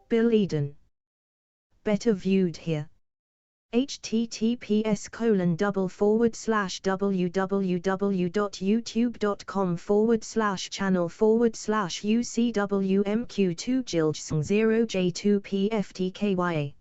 Bill Eden. Better viewed here. https://www.youtube.com/channel/UCWMQ2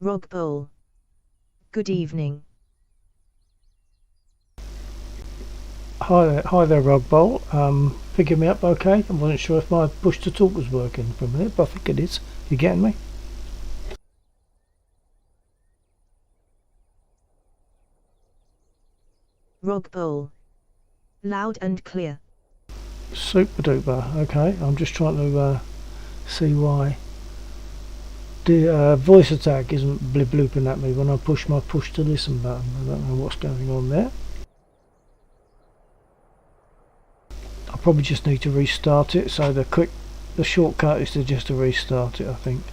Rog Bowl. Good evening. Hi there, Rug Bolt. Picking me up okay? I wasn't sure if my push to talk was working for a minute, but I think it is. You getting me? Rog Bowl. Loud and clear. Super duper. Okay, I'm just trying to see why the voice attack isn't blooping at me when I push my push to listen button. I don't know what's going on there. I probably just need to restart it. So the shortcut is to just to restart it, I think.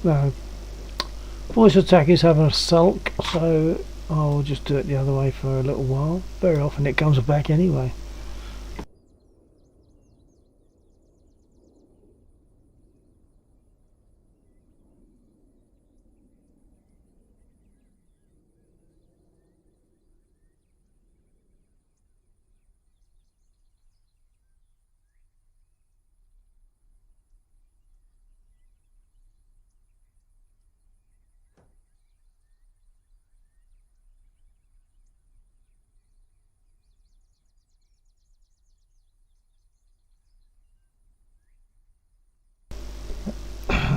No, voice attack is having a sulk, so I'll just do it the other way for a little while. Very often it comes back anyway.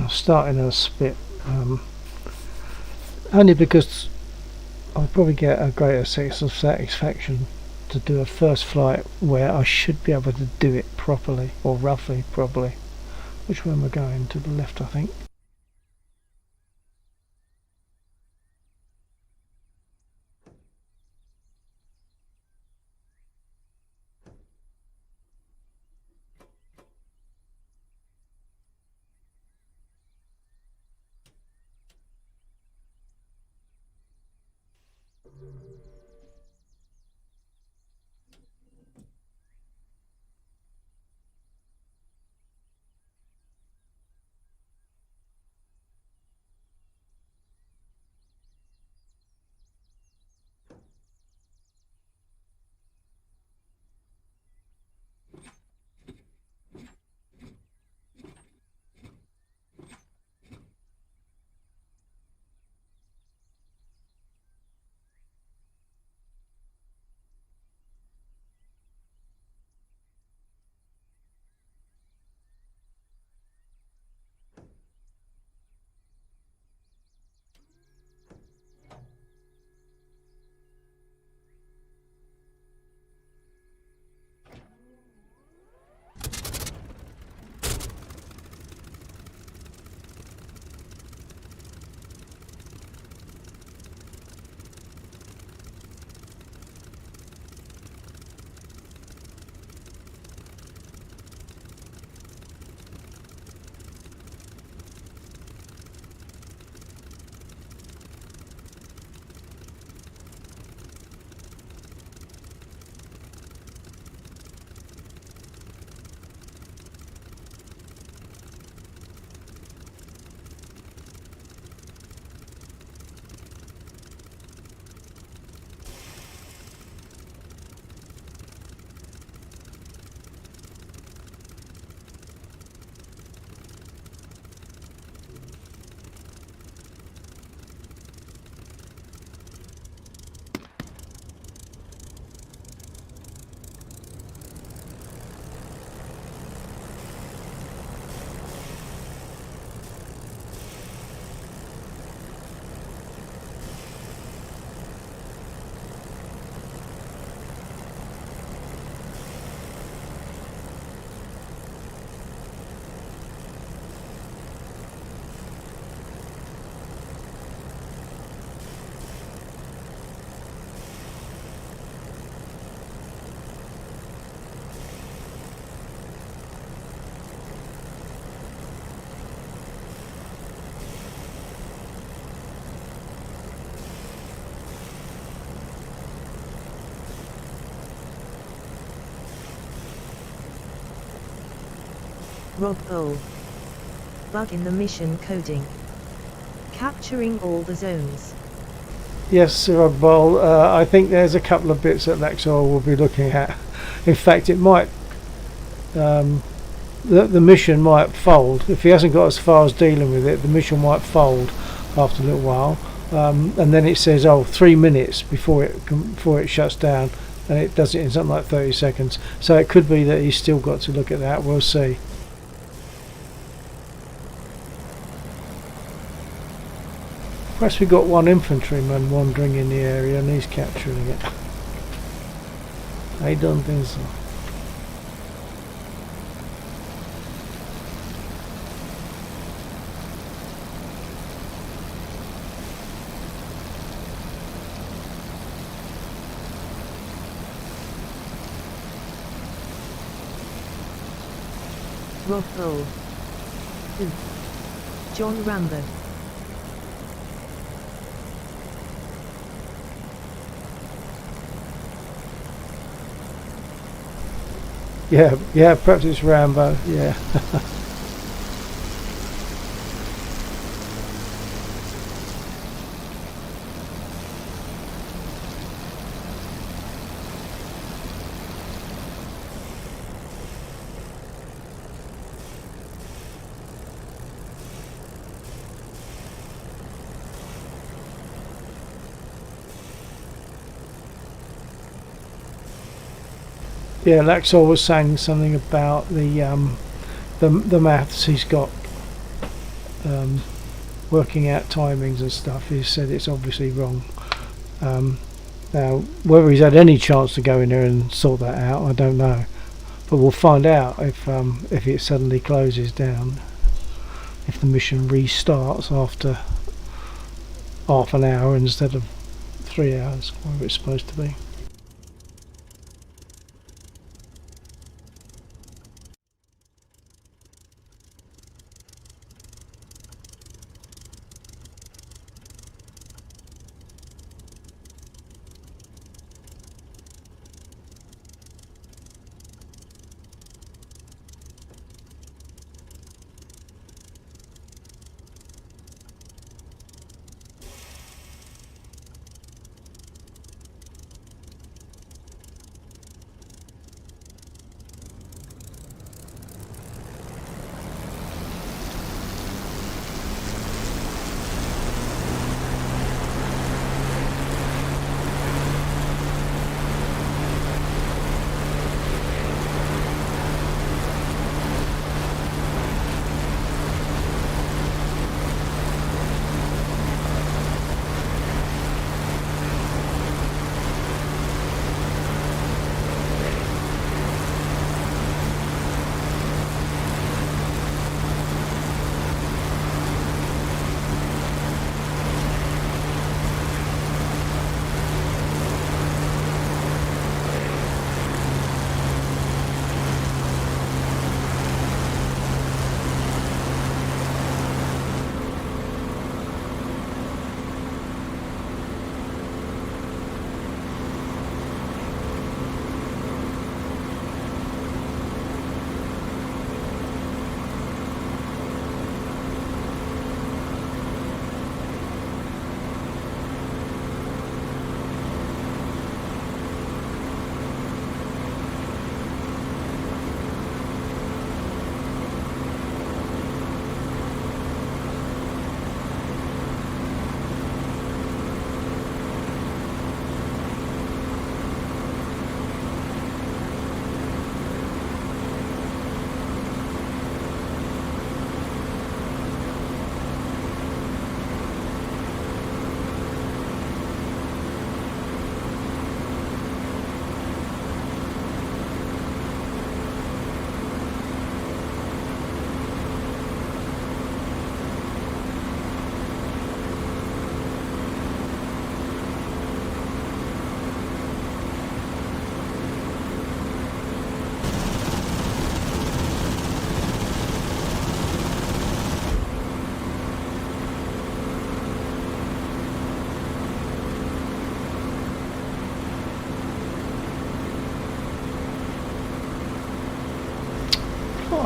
Starting a spit, only because I'll probably get a greater sense of satisfaction to do a first flight where I should be able to do it properly, or roughly properly. Which way am I going? To the left, I think. Rob Bull. Bug in the mission coding. Capturing all the zones. Yes, Sir Bowl, I think there's a couple of bits that Lexor will be looking at. In fact, it might the mission might fold. If he hasn't got as far as dealing with it, the mission might fold after a little while, and then it says, oh, 3 minutes before it shuts down, and it does it in something like 30 seconds. So it could be that he's still got to look at that. We'll see. Perhaps we've got one infantryman wandering in the area and he's capturing it. I don't think so. Rob Bull. Who? John Rambo. Yeah, perhaps it's Rambo, yeah. Yeah, Laxor was saying something about the maths he's got, working out timings and stuff. He said it's obviously wrong. Now, whether he's had any chance to go in there and sort that out, I don't know. But we'll find out if it suddenly closes down, if the mission restarts after half an hour instead of 3 hours, where it's supposed to be.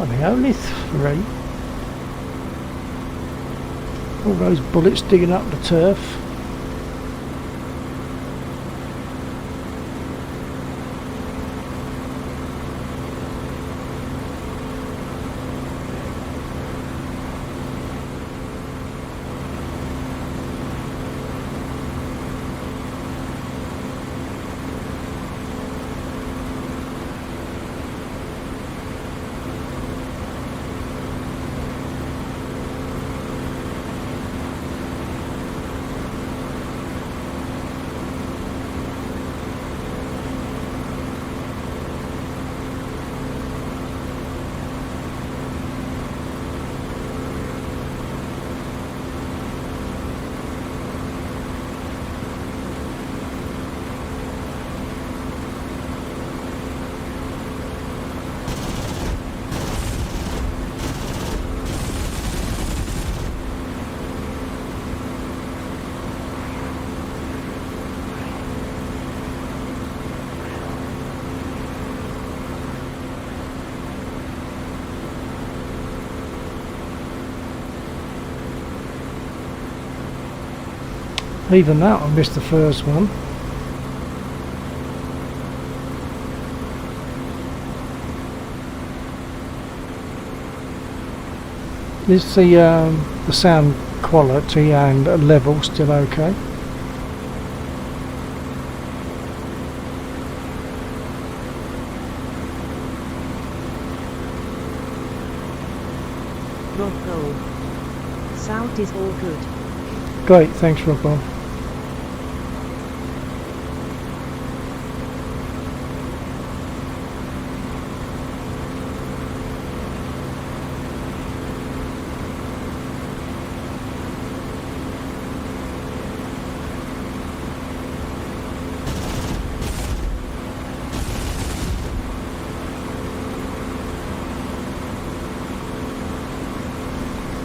Blimey, only 3. All those bullets digging up the turf. Even that, I missed the first one. Is the sound quality and level still okay? Rob. Sound is all good. Great, thanks Rob.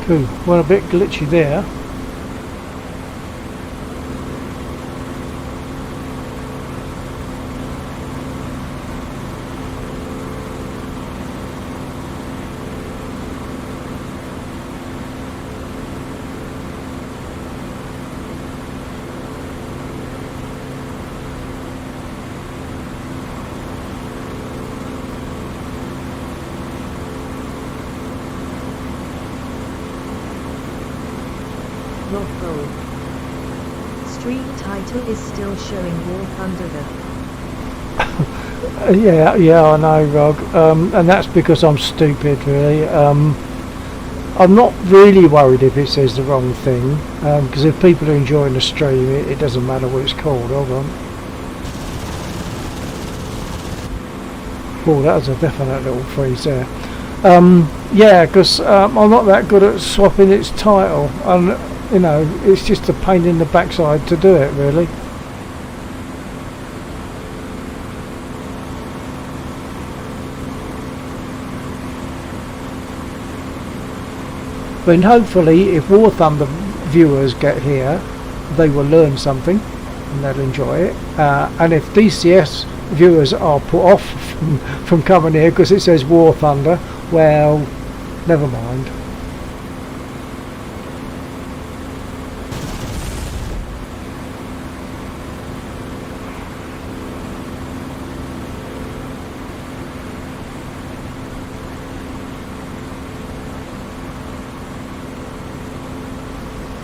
Cool, well, a bit glitchy there. Rob. Stream title is still showing War Thunder though. Yeah, I know, Rog, and that's because I'm stupid, really. I'm not really worried if it says the wrong thing, because if people are enjoying the stream, it doesn't matter what it's called. Hold on. Oh, that was a definite little freeze there. Yeah, because I'm not that good at swapping its title, and you know, it's just a pain in the backside to do it, really. But hopefully, if War Thunder viewers get here, they will learn something and they'll enjoy it. And if DCS viewers are put off from coming here because it says War Thunder, well, never mind.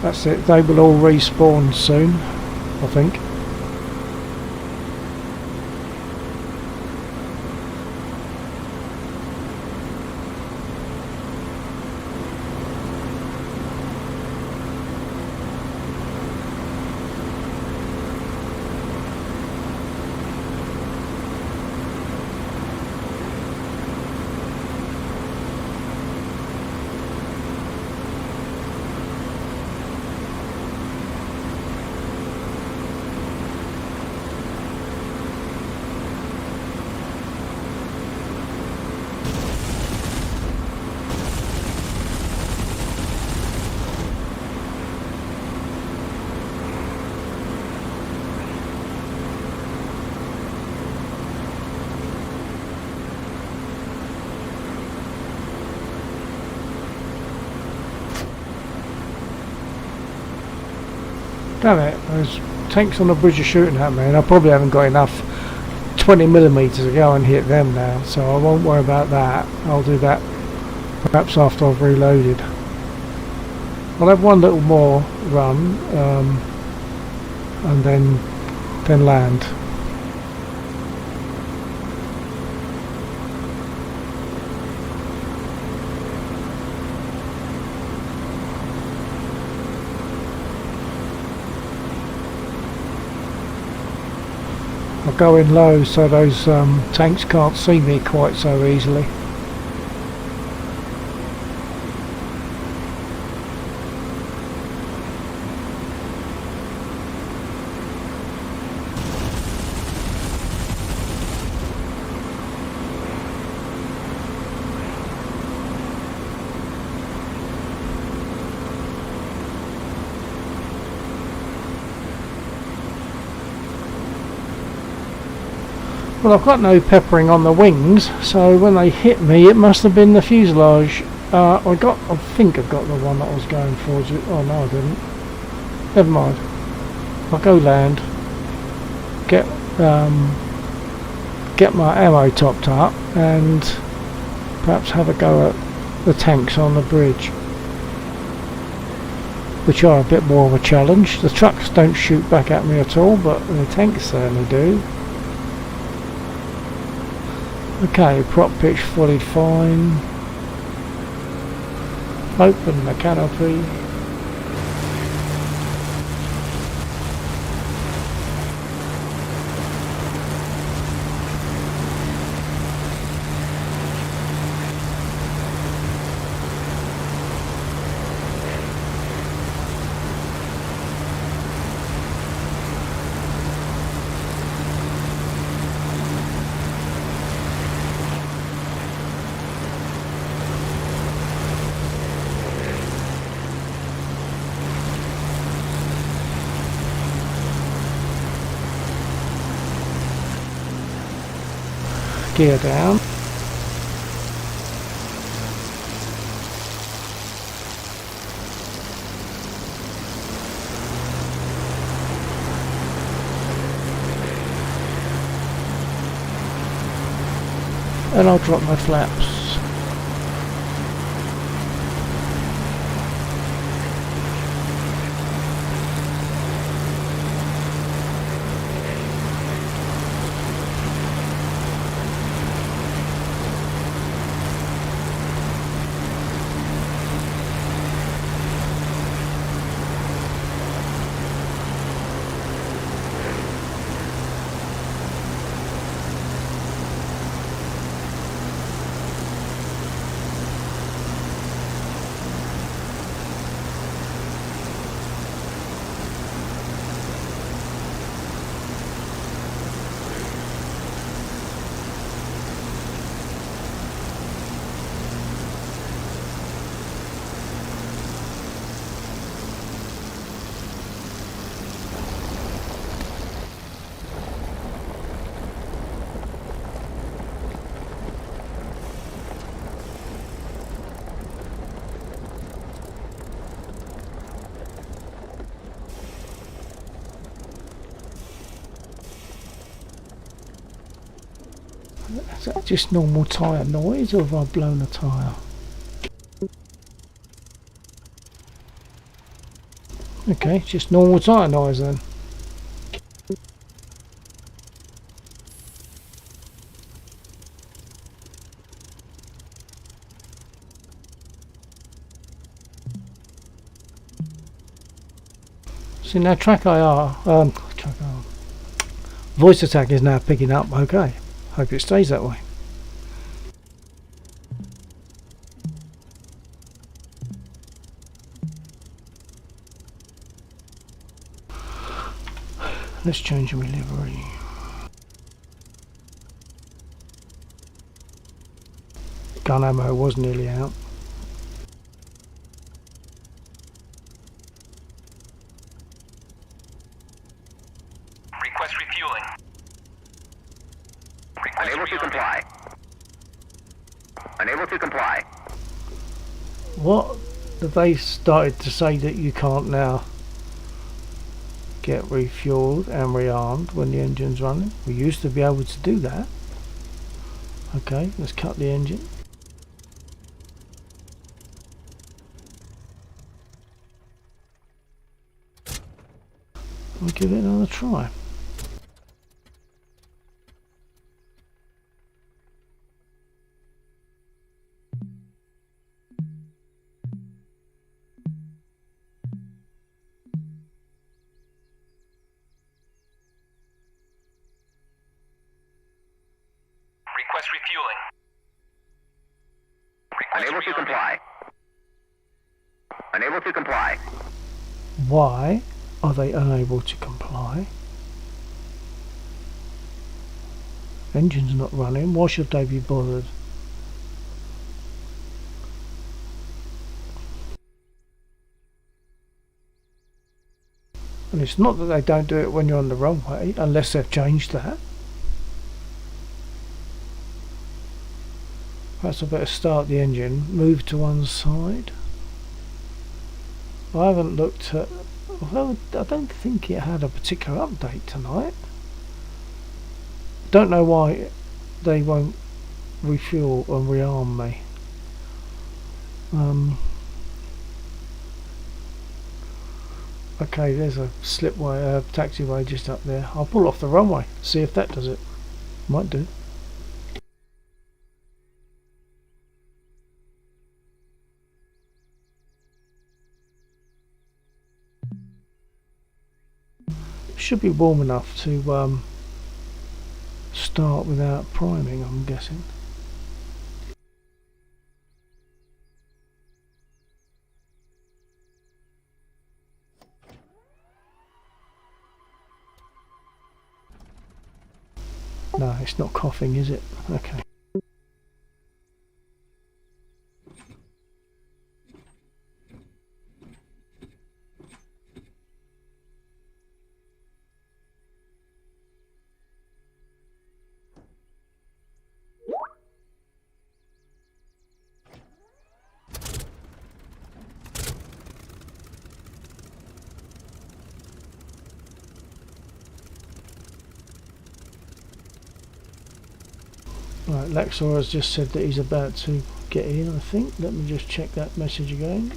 That's it, they will all respawn soon, I think. Damn it, those tanks on the bridge are shooting at me, and I probably haven't got enough 20mm to go and hit them now, so I won't worry about that. I'll do that perhaps after I've reloaded. I'll have one little more run, and then land. I'll go in low so those tanks can't see me quite so easily. Well, I've got no peppering on the wings, so when they hit me it must have been the fuselage. I think I got the one that I was going for. Oh no, I didn't. Never mind. I'll go land, get my ammo topped up, and perhaps have a go at the tanks on the bridge, which are a bit more of a challenge. The trucks don't shoot back at me at all, but the tanks certainly do. Okay, prop pitch fully fine. Open the canopy. Gear down. And I'll drop my flaps. Is that just normal tyre noise, or have I blown a tyre? Okay, just normal tyre noise then. See now, voice attack is now picking up. Okay, hope it stays that way. Let's change my livery. Gun ammo was nearly out. Request refueling. Request Unable to refueling. comply. Unable to comply. What have they started to say that you can't now? get refueled and rearmed when the engine's running. We used to be able to do that. Okay, let's cut the engine. We'll give it another try. Request refueling. Request Unable to refueling. comply. Unable to comply. Why are they unable to comply? Engine's not running. Why should they be bothered? And it's not that they don't do it when you're on the runway, unless they've changed that. Perhaps I better start the engine, move to one side. I haven't looked at... Well, I don't think it had a particular update tonight. Don't know why they won't refuel and rearm me. Okay, there's a slipway, taxiway just up there. I'll pull off the runway, see if that does it. Might do. Should be warm enough to start without priming, I'm guessing. No, it's not coughing, is it? Okay. Right, Lexor has just said that he's about to get in, I think. Let me just check that message again.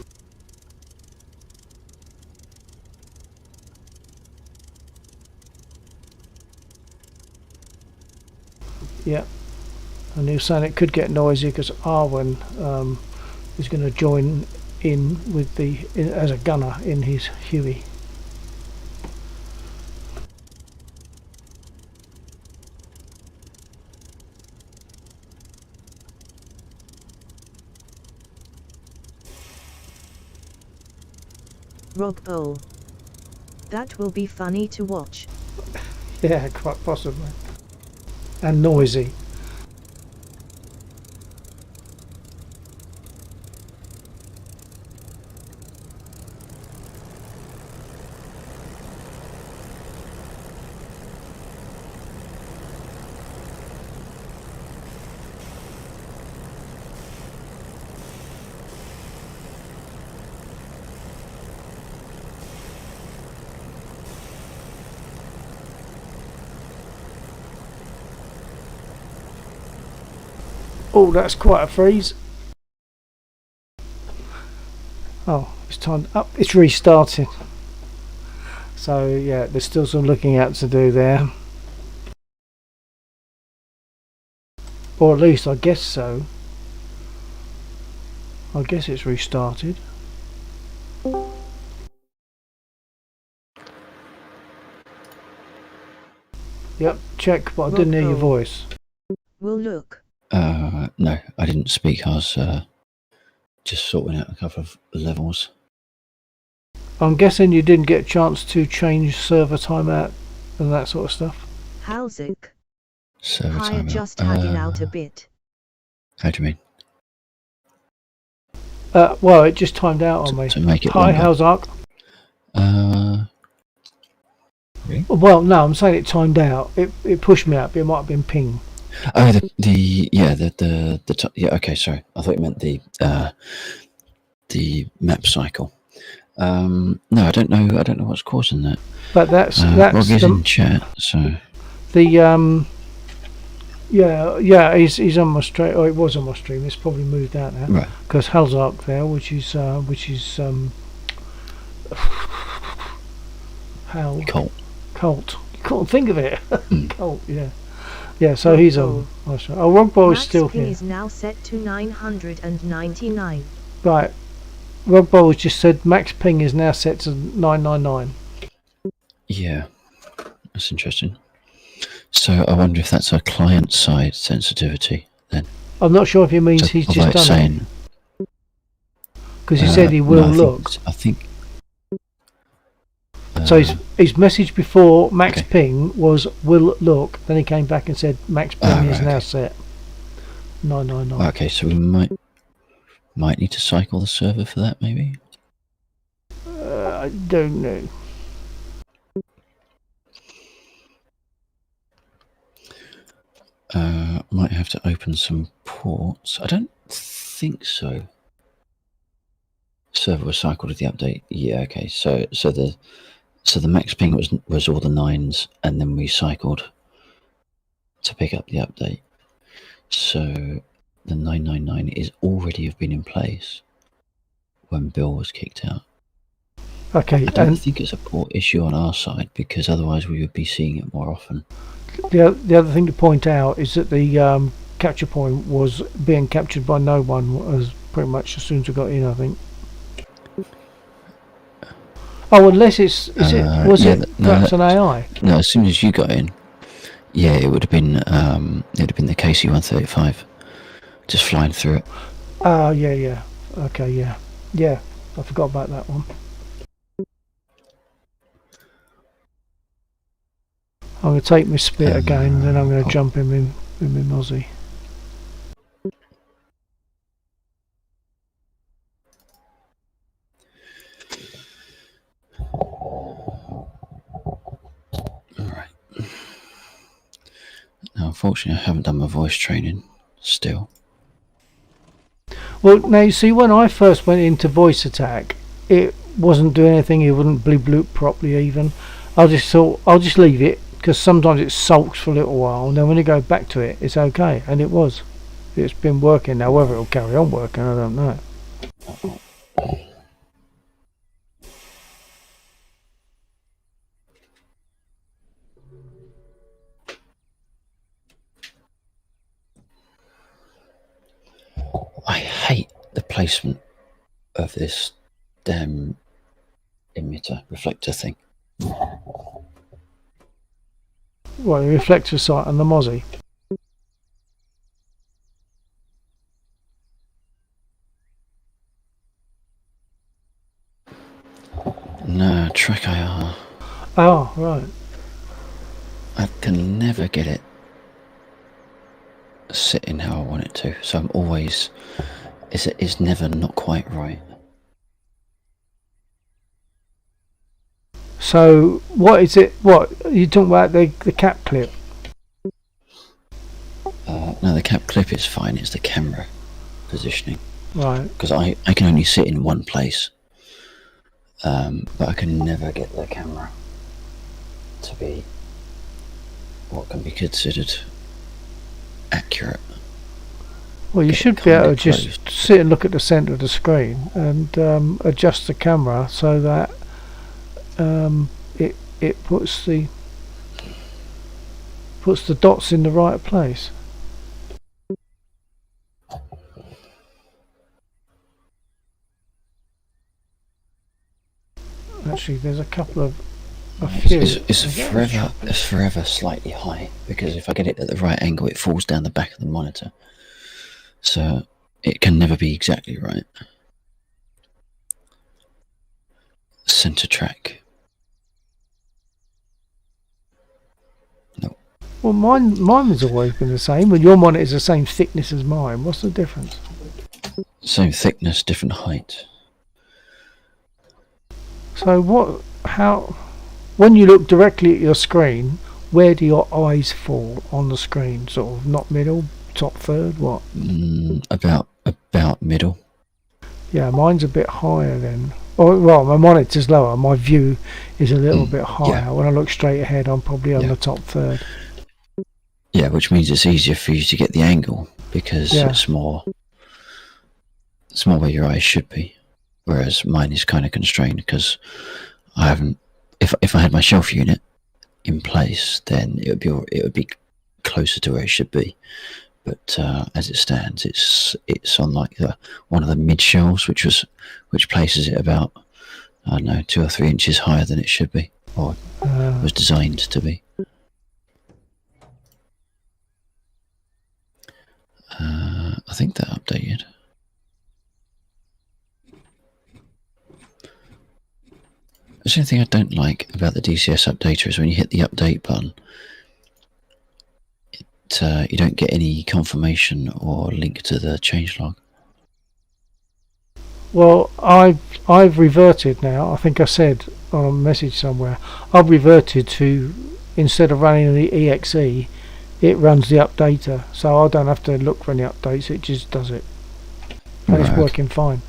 Yeah, and he was saying it could get noisy because Arwen is going to join in with as a gunner in his Huey. Rock Bowl. That will be funny to watch. Yeah, quite possibly. And noisy. Oh, that's quite a freeze. Oh, it's time up. It's restarting. So yeah, there's still some looking at to do there. Or at least I guess so. I guess it's restarted. Yep, check, but I didn't hear your voice. We'll look. No, I didn't speak. I was just sorting out a couple of levels. I'm guessing you didn't get a chance to change server timeout and that sort of stuff. Howzik. Server Higher timeout. just hanging out a bit. How do you mean? Well, it just timed out on me. To make it Hi, longer. how's Ark? Really? Well, no, I'm saying it timed out. It pushed me up. It might have been ping. Oh, yeah, okay, sorry. I thought you meant the map cycle. No, I don't know. I don't know what's causing that. But that's Rog is in chat, so the yeah, he's on my stream. Oh, it was on my stream. It's probably moved out now right. because Halzark there, which is Hal Colt. You can't think of it. Mm. Colt, yeah. Yeah, so he's on my stream. Oh, Rogbo is Max still ping here. is now set to 999. Right. Rogbo has just said max ping is now set to 999. Yeah, that's interesting. So I wonder if that's a client-side sensitivity then. I'm not sure if he means So he's although just it's done it saying, because he said he will look. I think. So his message before max Okay. ping was will look. Then he came back and said max ping is right, now okay. set 999. Okay, so we might need to cycle the server for that, maybe. I don't know. Might have to open some ports. I don't think so. Server was cycled with the update. Yeah, okay. So the max ping was all the 9s, and then we cycled to pick up the update. So the 999 is already have been in place when Bill was kicked out. Okay, I don't and think it's a port issue on our side because otherwise we would be seeing it more often. the other thing to point out is that the capture point was being captured by no one as pretty much as soon as we got in, I think. Oh, unless it's perhaps an AI? No, as soon as you got in, yeah, it would have been the KC-135 just flying through it. Oh, yeah. Okay, yeah. I forgot about that one. I'm going to take my spit again, then I'm going to jump in my mozzie. Alright. Now, unfortunately, I haven't done my voice training still. Well, now you see, when I first went into voice attack, it wasn't doing anything. It wouldn't bleep bloop properly even. I just thought I'll just leave it because sometimes it sulks for a little while, and then when you go back to it, it's okay, and it was. It's been working. Now whether it'll carry on working, I don't know. I hate the placement of this damn reflector thing. Well, the reflector sight on the mozzie. No, track IR. Oh, right. I can never get it sitting how I want it to, so I'm always it's never not quite right. So what is it? What you talking about? The cap clip? No, the cap clip is fine. It's the camera positioning, Right. because I can only sit in one place, but I can never get the camera to be what can be considered accurate. Well, you should be able to just sit and look at the centre of the screen and adjust the camera so that it puts the dots in the right place. Actually, there's a couple of It's forever slightly high because if I get it at the right angle, it falls down the back of the monitor. So it can never be exactly right. Center track. No. Well, mine has always been the same, and your monitor is the same thickness as mine. What's the difference? Same thickness, different height. So when you look directly at your screen, where do your eyes fall on the screen? Sort of not middle, top third, what? About middle. Yeah, mine's a bit higher then. Or, well, my monitor's lower. My view is a little bit higher. Yeah. When I look straight ahead, I'm probably on Yeah. the top third. Yeah, which means it's easier for you to get the angle because Yeah. it's more where your eyes should be. Whereas mine is kind of constrained because I haven't. If I had my shelf unit in place, then it would be closer to where it should be. But as it stands, it's on like one of the mid shelves, which places it about, I don't know, 2 or 3 inches higher than it should be, or was designed to be. I think that updated. The only thing I don't like about the DCS updater is when you hit the update button, you don't get any confirmation or link to the changelog. Well, I've reverted now. I think I said on a message somewhere. I've reverted to, instead of running the exe, it runs the updater, so I don't have to look for any updates. It just does it, and it's Right. working fine.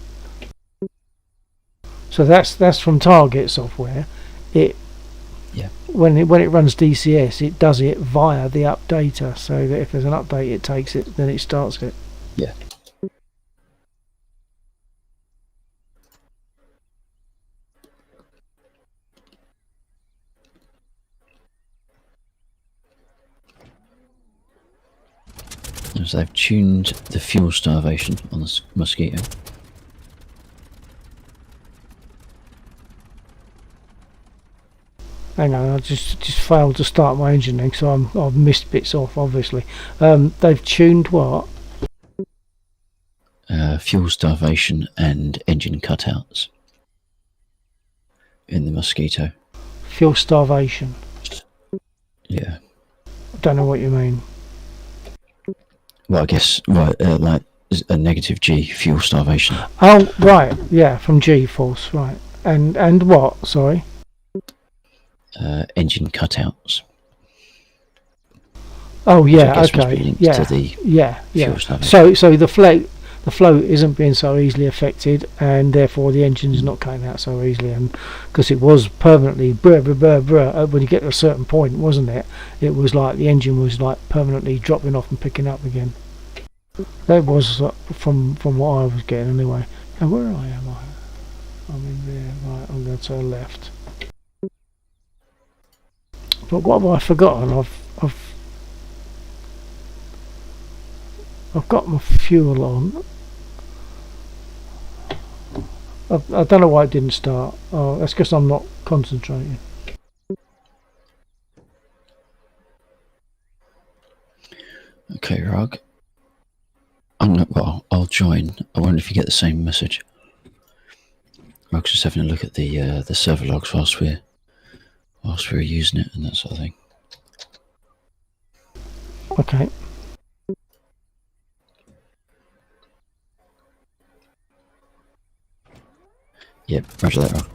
So that's from Target software. It Yeah. when it runs DCS, it does it via the updater. So that if there's an update, it takes it, then it starts it. Yeah. So they've tuned the fuel starvation on the Mosquito. Hang on, I just failed to start my engine then, so I've missed bits off. Obviously, they've tuned what? Fuel starvation and engine cutouts in the Mosquito. Fuel starvation. Yeah. I don't know what you mean. Well, I guess like a negative G fuel starvation. Oh, right, yeah, from G-force, right. And what? Sorry. Engine cutouts. Oh yeah, I guess must be okay, linked yeah, to the yeah. fuel starvation. So the float isn't being so easily affected, and therefore the engine's not cutting out so easily. And because it was permanently brr, brr, brr, brr, when you get to a certain point, wasn't it? It was like the engine was like permanently dropping off and picking up again. That was from what I was getting anyway. And where am I? I'm in there. Right, I'm going to turn left. But what have I forgotten? I've got my fuel on. I don't know why it didn't start. Oh, that's because I'm not concentrating. Okay, Rog. I'll join. I wonder if you get the same message. Rog's just having a look at the server logs whilst we're using it and that sort of thing. Okay. Yep, roger that, Rog.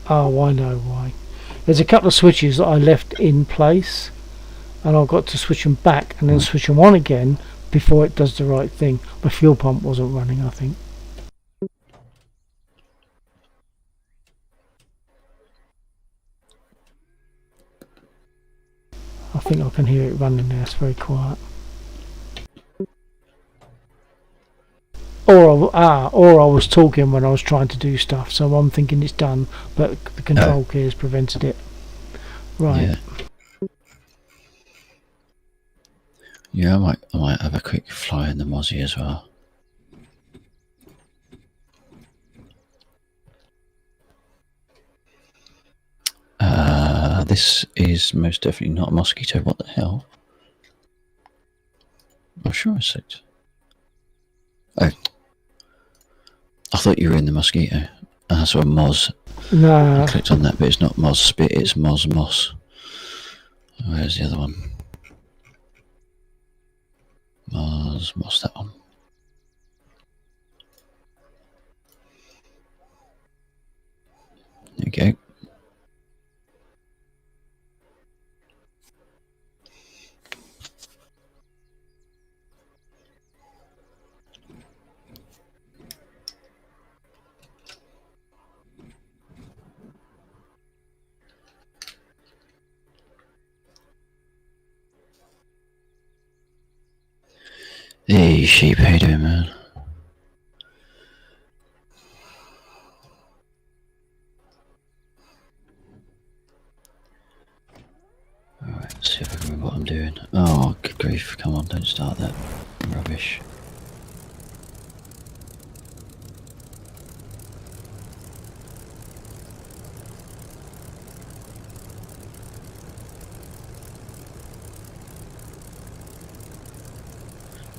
Oh, I know why. There's a couple of switches that I left in place, and I've got to switch them back and then switch them on again before it does the right thing. My fuel pump wasn't running, I think. I think I can hear it running there. It's very quiet. Or I was talking when I was trying to do stuff, so I'm thinking it's done, but the control key has prevented it. Right. Yeah, I might have a quick fly in the Mozzie as well. This is most definitely not a Mosquito. What the hell? I'm sure I said. Oh, I thought you were in the Mosquito. I saw a Moz. No. I clicked on that, but it's not Moz Spit, it's Moz Moss. Where's the other one? Moz Moss, that one. There we go. Hey sheep, how you doing, man? Alright, let's see if I can remember what I'm doing. Oh, good grief, come on, don't start that rubbish.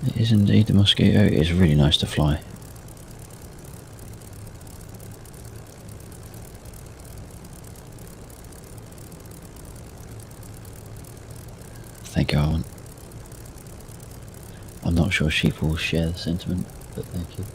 It is indeed the mosquito. It is really nice to fly. Thank you, Arwen. I'm not sure sheep will share the sentiment, but thank you.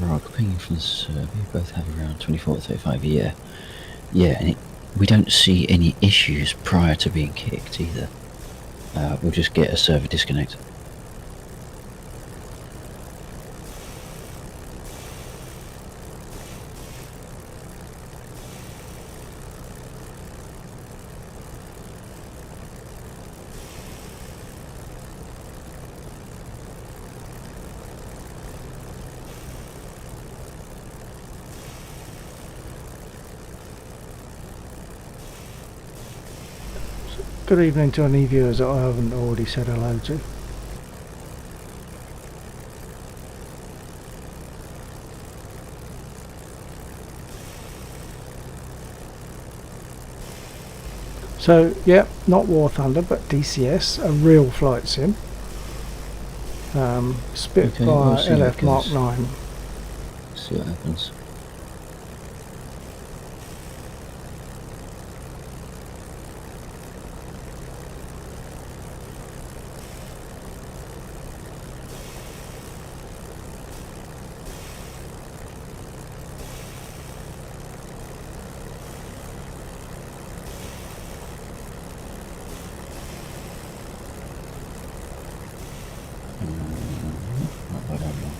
Rock pinging from the server, we both have around 24 to 35 a year. Yeah, and we don't see any issues prior to being kicked either. We'll just get a server disconnect. Good evening to any viewers that I haven't already said hello to. So, yeah, not War Thunder, but DCS, a real flight sim. Spit Okay, by we'll see how it LF Mark goes. 9. See what happens. Not by very long.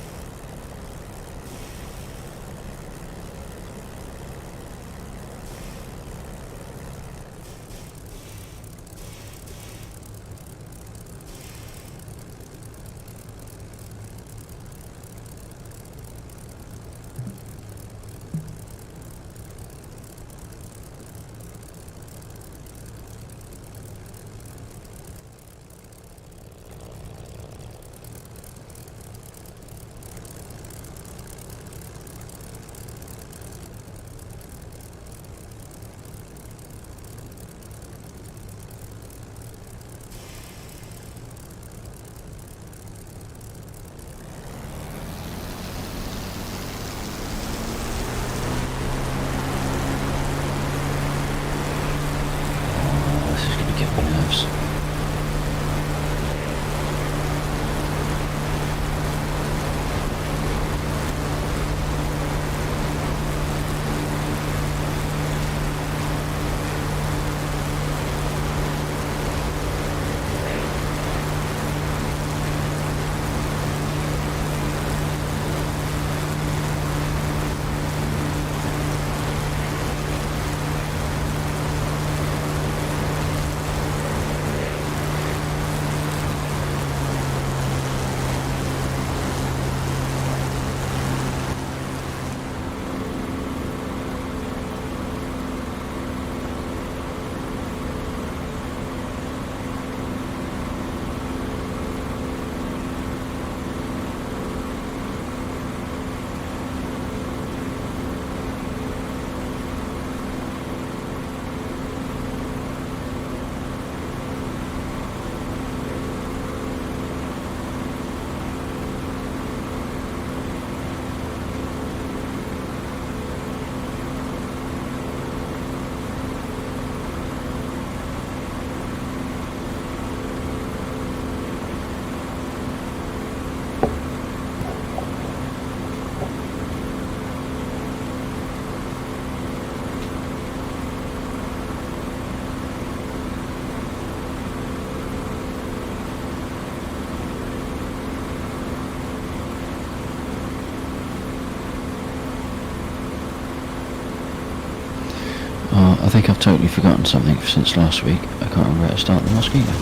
think I've totally forgotten something since last week. I can't remember how to start the Mosquito.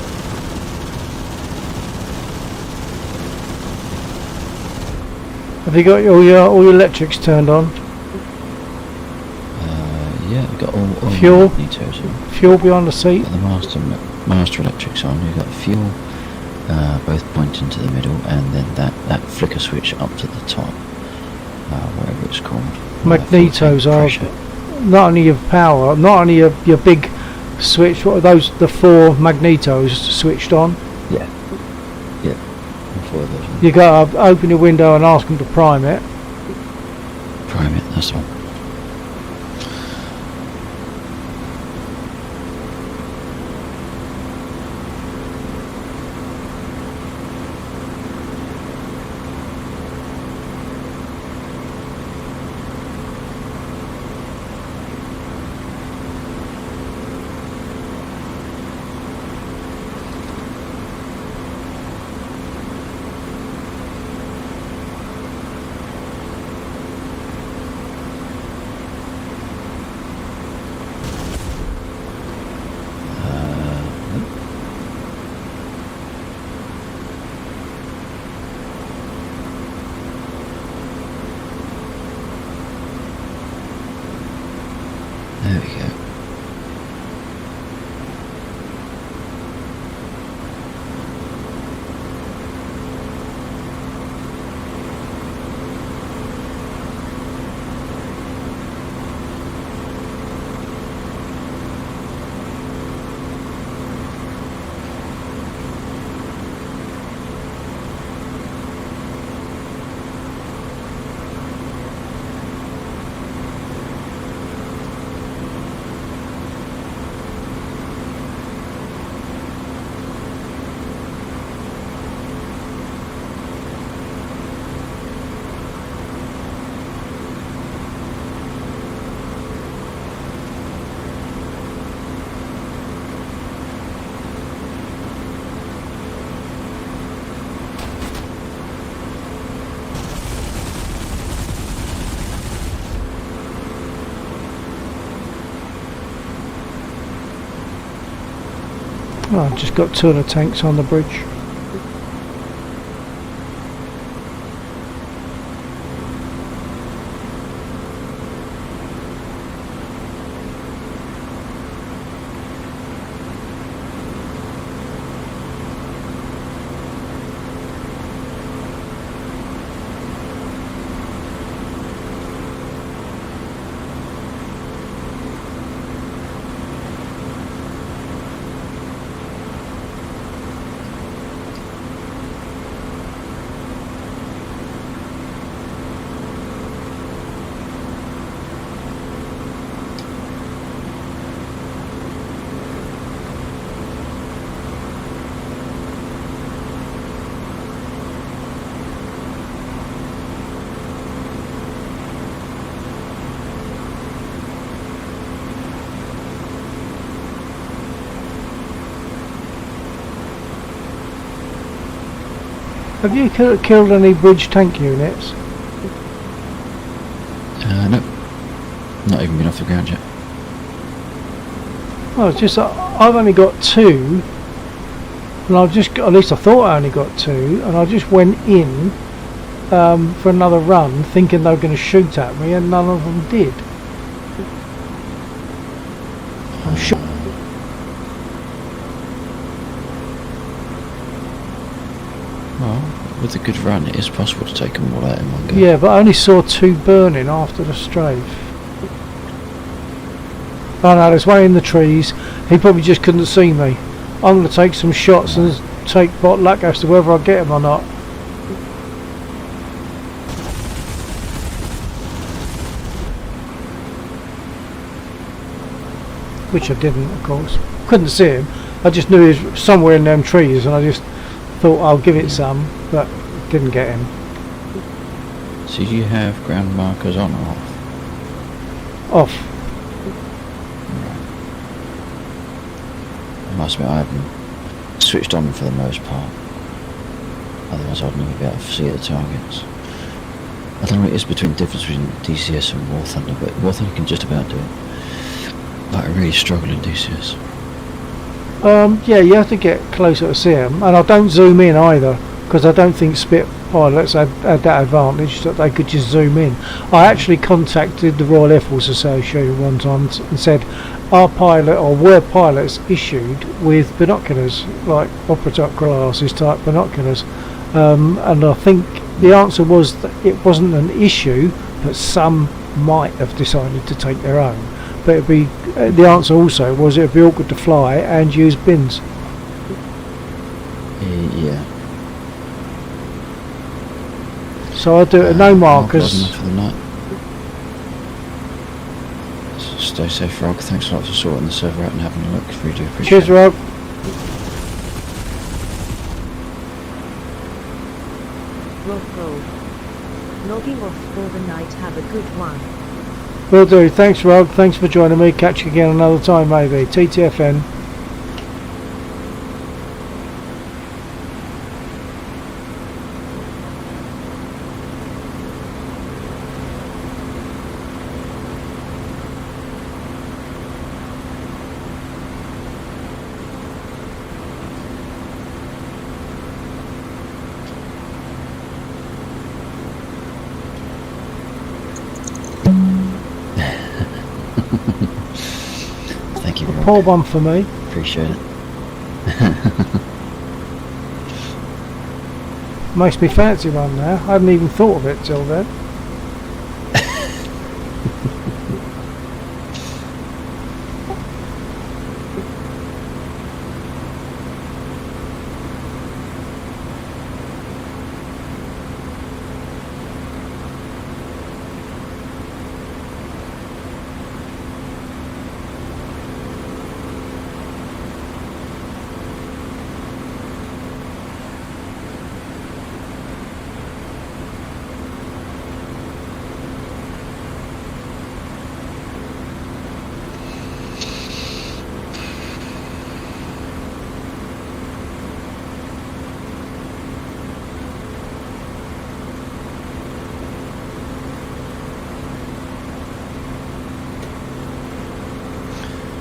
Have you got all your electrics turned on? Yeah, I've got all Fuel? the magnetos on. Fuel behind the seat? Got the master electrics on. You've got fuel, both pointing to the middle, and then that flicker switch up to the top, whatever it's called. Magnetos fuel are tank pressure. not only your power, not only your big switch. What are those? The 4 magnetos switched on. Yeah. Yeah. All 4 of those. You got to open your window and ask them to prime it. Prime it. That's the one. There we go. Oh, I've just got 2 of the tanks on the bridge. Have you killed any bridge tank units? No. Not even been off the ground yet. Oh, it's just I've only got 2, and at least I thought I only got 2, and I just went in for another run, thinking they were going to shoot at me, and none of them did. I'm sure. Well, with a good run, it is possible to take them all out in one go. Yeah, but I only saw 2 burning after the strafe. Oh no, there's one in the trees. He probably just couldn't see me. I'm going to take some shots and take pot luck as to whether I get him or not. Which I didn't, of course. Couldn't see him. I just knew he was somewhere in them trees, and I just thought I'll give it some, but didn't get him. So do you have ground markers on or off? Off. Right. I must admit, I haven't switched on for the most part. Otherwise I'd never be able to see the targets. I don't know what it is between the difference between DCS and War Thunder, but War Thunder can just about do it. Like, I really struggle in DCS. Yeah, you have to get closer to see them, and I don't zoom in either, because I don't think Spit pilots had that advantage that they could just zoom in. I actually contacted the Royal Air Force Association one time and said, our pilot, or were pilots issued with binoculars, like opera glasses type binoculars? And I think the answer was that it wasn't an issue, but some might have decided to take their own. But it'd be the answer also was it'd be awkward to fly and use bins. Yeah. So I do it at no markers. For the night. Stay safe, Rog. Thanks a lot for sorting the server out and having a look. Really do appreciate Cheers, it. Rob. Rob. Logging off for the night. Have a good one. Will do. Thanks, Rog. Thanks for joining me. Catch you again another time, maybe. TTFN. Thank you, Rog. Pour one for me. Appreciate it. Makes me fancy one now. I hadn't even thought of it till then.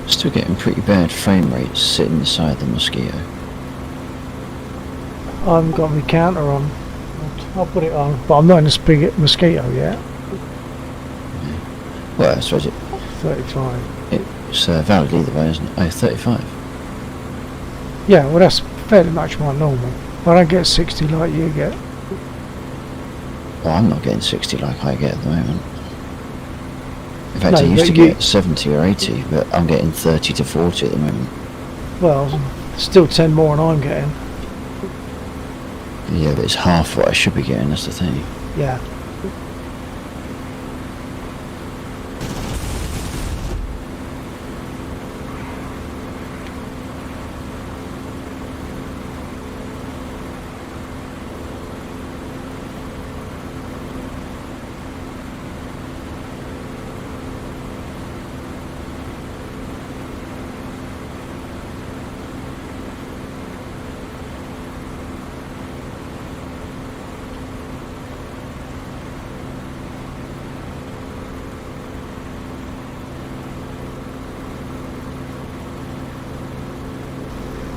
Still getting pretty bad frame rates sitting inside the Mosquito. I haven't got my counter on. I'll put it on, but I'm not in a Spigot Mosquito yet. Well, I suppose 35. it's valid either way, isn't it? Oh, 35. Yeah, well that's fairly much my normal. I don't get 60 like you get. Well, I'm not getting 60 like I get at the moment. In fact, No, I used but to you- get 70 or 80, but I'm getting 30 to 40 at the moment. Well, still 10 more than I'm getting. Yeah, but it's half what I should be getting, that's the thing. Yeah.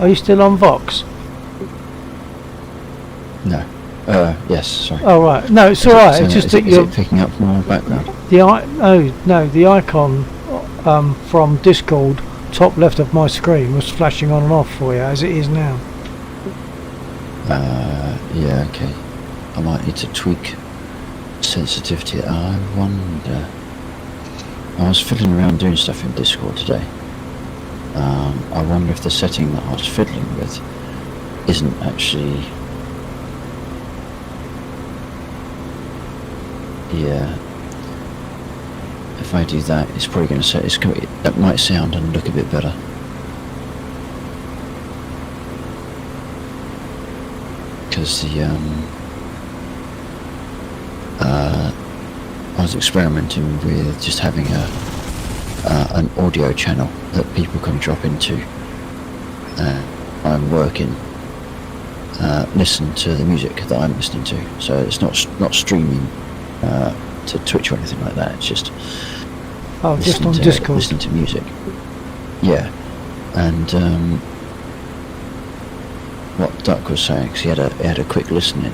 Are you still on Vox? No. Yes, sorry. Oh right. No, it's alright. It's just that is you're it picking up more background? the icon from Discord, top left of my screen, was flashing on and off for you as it is now. Yeah, okay. I might need to tweak sensitivity. I wonder. I was fiddling around doing stuff in Discord today. I wonder if the setting that I was fiddling with isn't actually... Yeah. If I do that, it's probably going to set... that might sound and look a bit better. Because the... I was experimenting with just having an audio channel that people can drop into. I'm working, listen to the music that I'm listening to. So it's not streaming to Twitch or anything like that. It's just Oh, just on Discord. listening to music. Yeah, and what Duck was saying, 'cause he had a quick listening,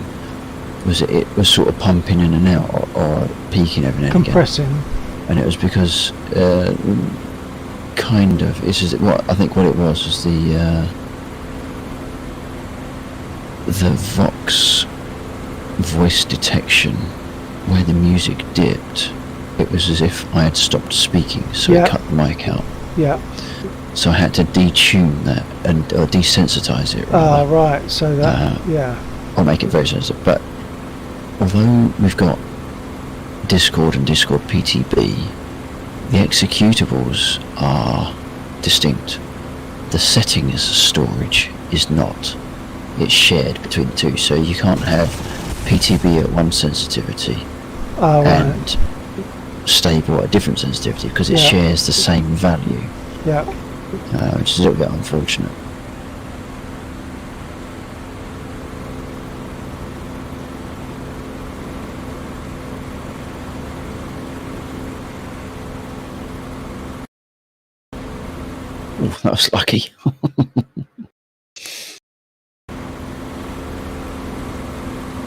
was it was sort of pumping in and out or peaking every now and again. Compressing. And it was because kind of this is what I think what it was the Vox voice detection where the music dipped. It was as if I had stopped speaking, so Yeah. it cut the mic out. Yeah. So I had to detune that or desensitize it, rather, Right. So that. Yeah. or make it very sensitive. But although we've got Discord and Discord PTB, the executables are distinct. The settings storage is not. It's shared between the two, so you can't have PTB at one sensitivity Right. and stable at a different sensitivity because it Yeah. shares the same value, Yeah. which is a little bit unfortunate. Ooh, that was lucky.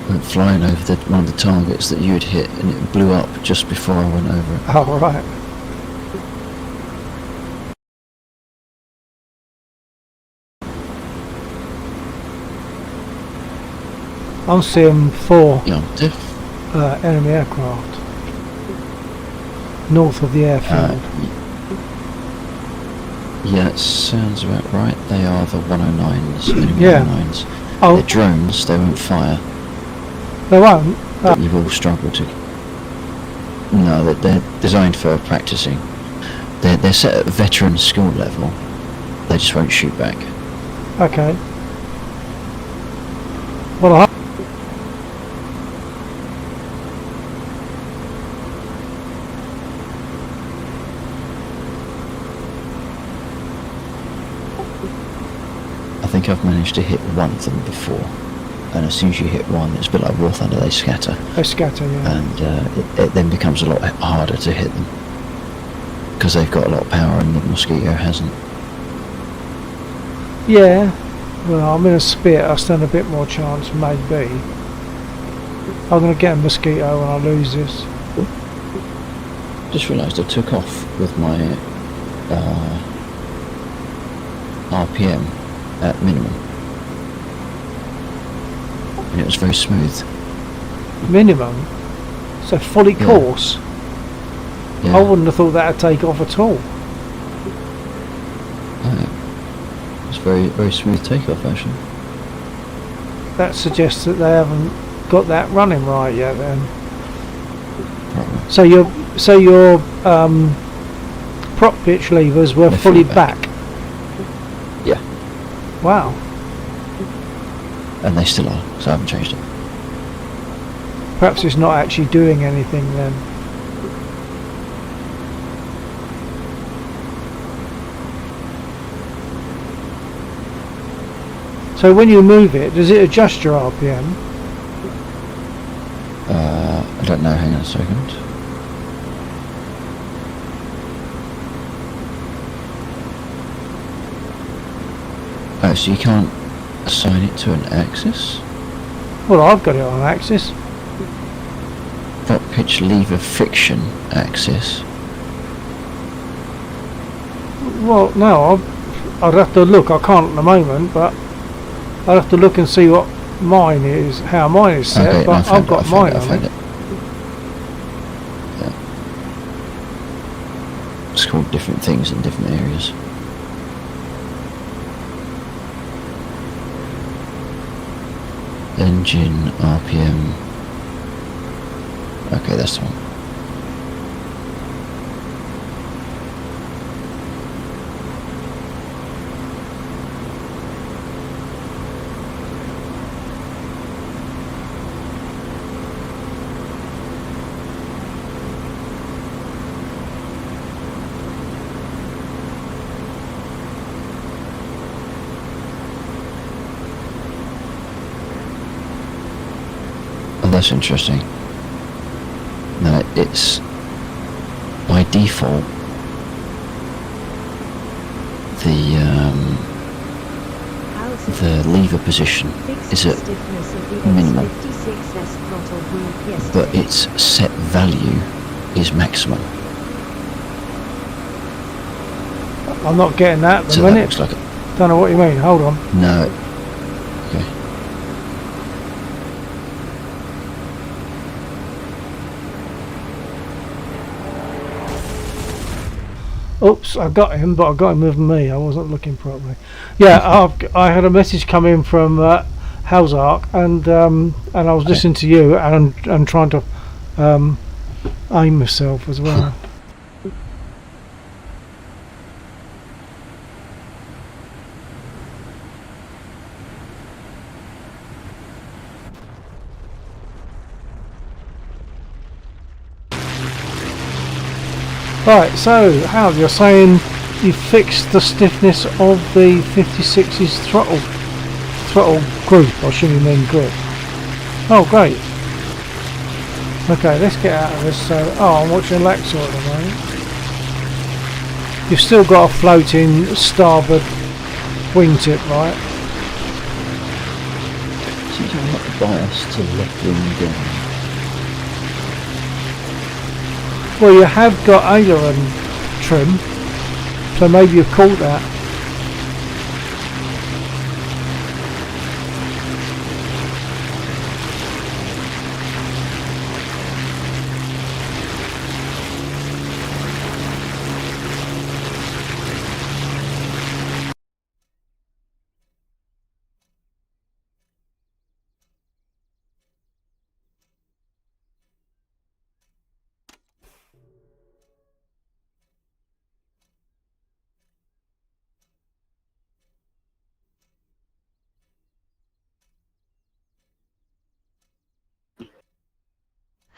Went flying over one of the targets that you had hit, and it blew up just before I went over it. Oh, right. I'm seeing 4 Yeah, I'm diff. enemy aircraft north of the airfield. Yeah, it sounds about right. They are the 109s, enemy Yeah. 109s. Oh, They're drones, they won't fire. they won't. But you will struggle to. No, they're designed for practicing. They're set at veteran skill level. They just won't shoot back. Okay. Well, I I think I've managed to hit one of them before, and as soon as you hit one, it's a bit like War Thunder, they scatter, they scatter, yeah. and it then becomes a lot harder to hit them because they've got a lot of power and the Mosquito hasn't. Yeah. Well, I'm in a Spit. I stand a bit more chance, maybe. I'm going to get a Mosquito when I lose this. Just realised I took off with my RPM at minimum, and it was very smooth. Minimum. So fully Yeah. course. Yeah. I wouldn't have thought that'd take off at all. It's very, very smooth takeoff actually. That suggests that they haven't got that running right yet. Then. Probably. So your prop pitch levers were They're fully fully back. back. Yeah, Wow. and they still are, so I haven't changed it. Perhaps it's not actually doing anything then. So when you move it, does it adjust your RPM? I don't know, hang on a second. Oh, so you can't assign it to an axis? Well, I've got it on axis. Prop pitch lever friction axis. Well, no, I'd have to look. I can't at the moment, but I'd have to look and see what mine is, how mine is set. Okay, But I've got mine I on found it. Yeah. It's called different things in different areas. Engine RPM. Okay, that's the one. Oh, that's interesting. No, it's by default the lever position Fixed is the at stiffness of the minimum, X56S throttle group yesterday. but its set value is maximum. I'm not getting that at the So that minute. looks like Don't know what you mean. Hold on. no. Okay. Oops, I got him, but I got him with me. I wasn't looking properly. Yeah, I had a message come in from Halzark, and I was listening to you and trying to aim myself as well. Right, so Hal, you're saying you fixed the stiffness of the 56's throttle group, I shouldn't mean grip. Oh, great. Okay, let's get out of this. So, I'm watching Lexor at the moment. You've still got a floating starboard wingtip, right? Seems to have a bias to left wing down. Well, you have got aileron trim, so maybe you've caught that.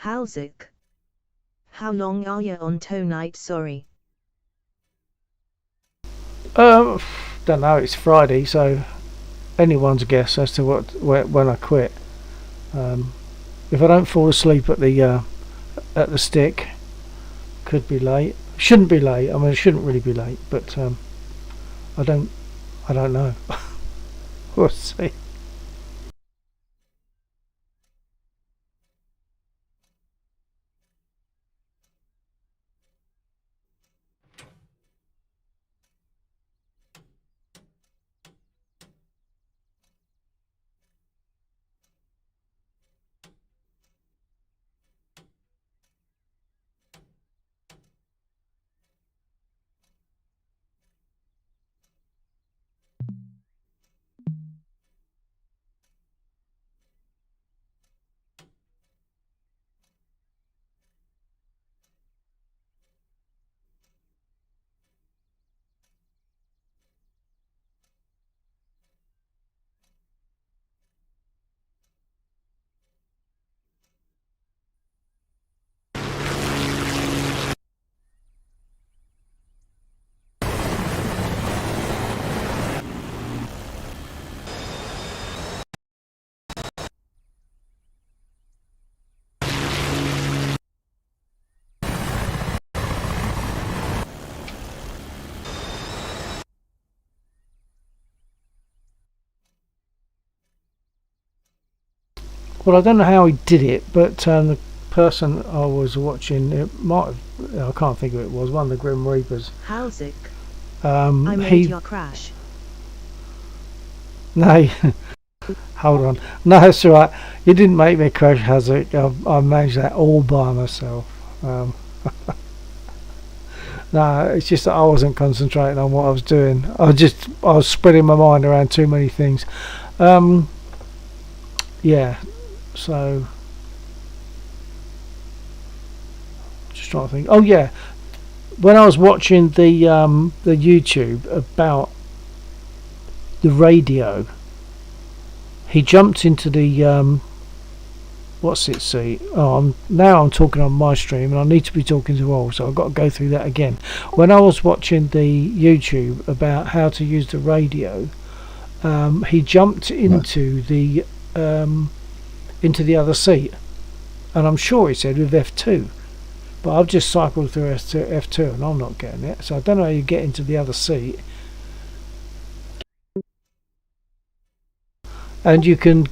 Halzark. How long are you on tonight? Sorry. Don't know. It's Friday, so anyone's guess as to when I quit. If I don't fall asleep at the stick, could be late. Shouldn't be late. I mean, it shouldn't really be late, but I don't know. We'll see. Well, I don't know how he did it, but the person I was watching, it might have, I can't think who it was, one of the Grim Reapers. Halzark. I made your crash. No, hold on. No, that's all right. You didn't make me crash, Hazard. I managed that all by myself. No, it's just that I wasn't concentrating on what I was doing. I was spreading my mind around too many things. Yeah, so just trying to think. Oh yeah, when I was watching the YouTube about the radio, he jumped into the what's it see? Oh, I'm talking on my stream, and I need to be talking to all, so I've got to go through that again. When I was watching the YouTube about how to use the radio, he jumped into the other seat, and I'm sure he said with F2, but I've just cycled through F2 and I'm not getting it, so I don't know how you get into the other seat. and you can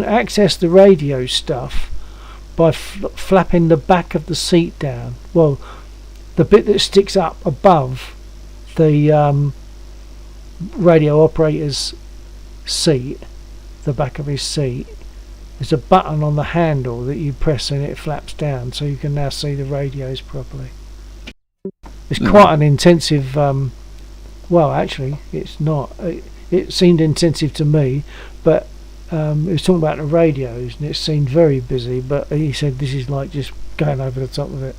access the radio stuff by flapping the back of the seat down. Well, the bit that sticks up above the radio operator's seat, the back of his seat, there's a button on the handle that you press and it flaps down, so you can now see the radios properly. It's quite an intensive, well actually it's not, it seemed intensive to me, but he was talking about the radios and it seemed very busy, but he said this is like just going over the top of it.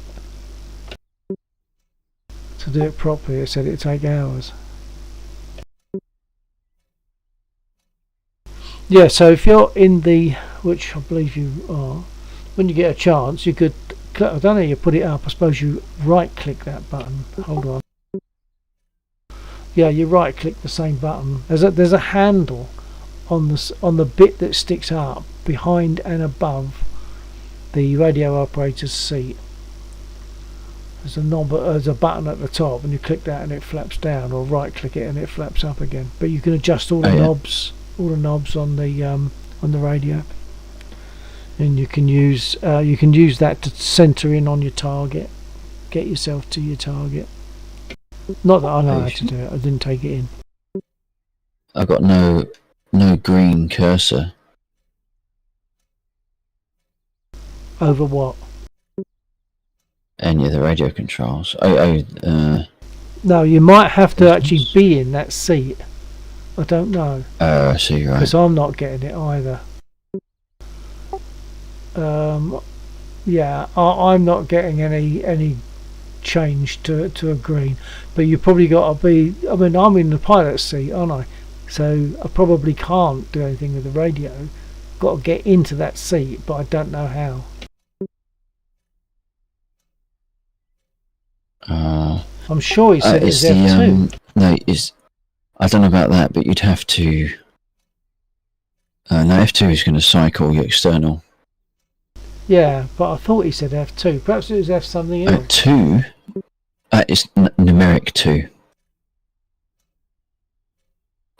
To do it properly, it said it'd take hours. Yeah, so if you're in the, which I believe you are, when you get a chance, you could, I don't know, you put it up, I suppose you right click that button. Hold on. Yeah, you right click the same button. There's a handle on the bit that sticks up behind and above the radio operator's seat. There's a knob, there's a button at the top, and you click that and it flaps down, or right click it and it flaps up again. But you can adjust all the knobs, on the radio, and you can use that to center in on your target, get yourself to your target. Not that I know how to do it. I didn't take it in. I've got no green cursor. Over what? Any of the radio controls. No, you might have to actually be in that seat. I don't know. I see, right. Because I'm not getting it either. Yeah, I'm not getting any change to a green. But you probably got to be. I mean, I'm in the pilot's seat, aren't I? So I probably can't do anything with the radio. Got to get into that seat, but I don't know how. I'm sure he said it's F2. No, I don't know about that, but you'd have to. No, F2 is going to cycle your external. Yeah, but I thought he said F2. Perhaps it was F something else. 2? It's numeric 2.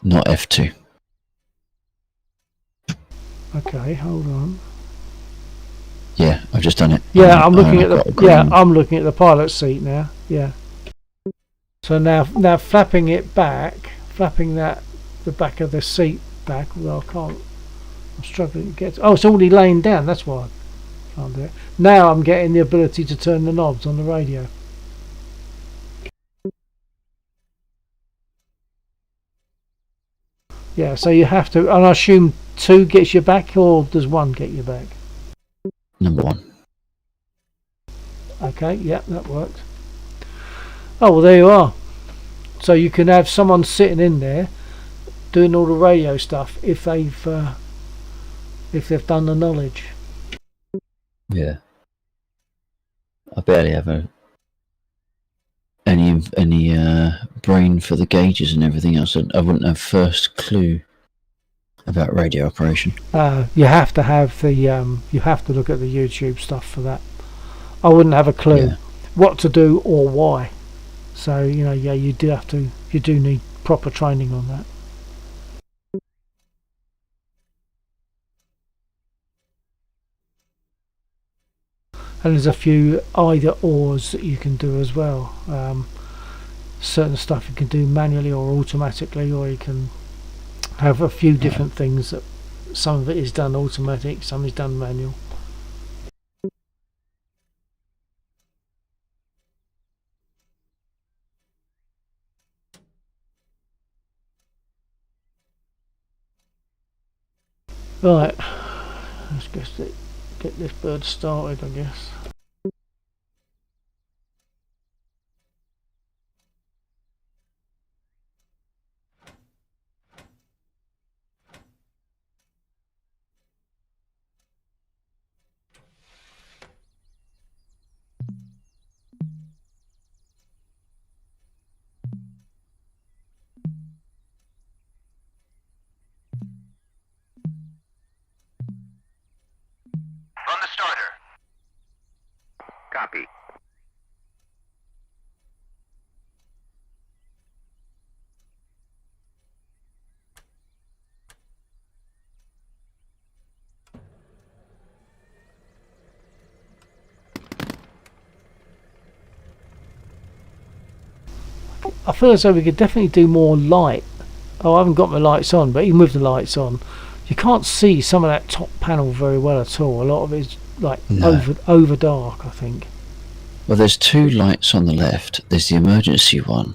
Not F2. Okay, hold on. Yeah, I've just done it. Yeah, I'm looking at I'm looking at the pilot's seat now. Yeah. So now flapping it back, flapping the back of the seat back. Although I can't. I'm struggling to get. Oh, it's already laying down. That's why I can't do it. Now I'm getting the ability to turn the knobs on the radio. Yeah, so you have to, and I assume 2 gets you back, or does 1 get you back? Number 1. Okay, yeah, that works. Oh, well, there you are. So you can have someone sitting in there doing all the radio stuff if they've done the knowledge. Yeah. I barely have any brain for the gauges and everything else. I wouldn't have first clue about radio operation. You have to have the you have to look at the YouTube stuff for that. I wouldn't have a clue what to do or why. So yeah, you do need proper training on that. And there's a few either ors that you can do as well. Certain stuff you can do manually or automatically, or you can have a few different things that some of it is done automatic, some is done manual. Right, let's get this bird started, I guess. On the starter. Copy. I feel as though we could definitely do more light. Oh, I haven't got my lights on, but even with the lights on, you can't see some of that top panel very well at all. A lot of it's like No. over dark, I think. Well, there's two lights on the left. There's the emergency one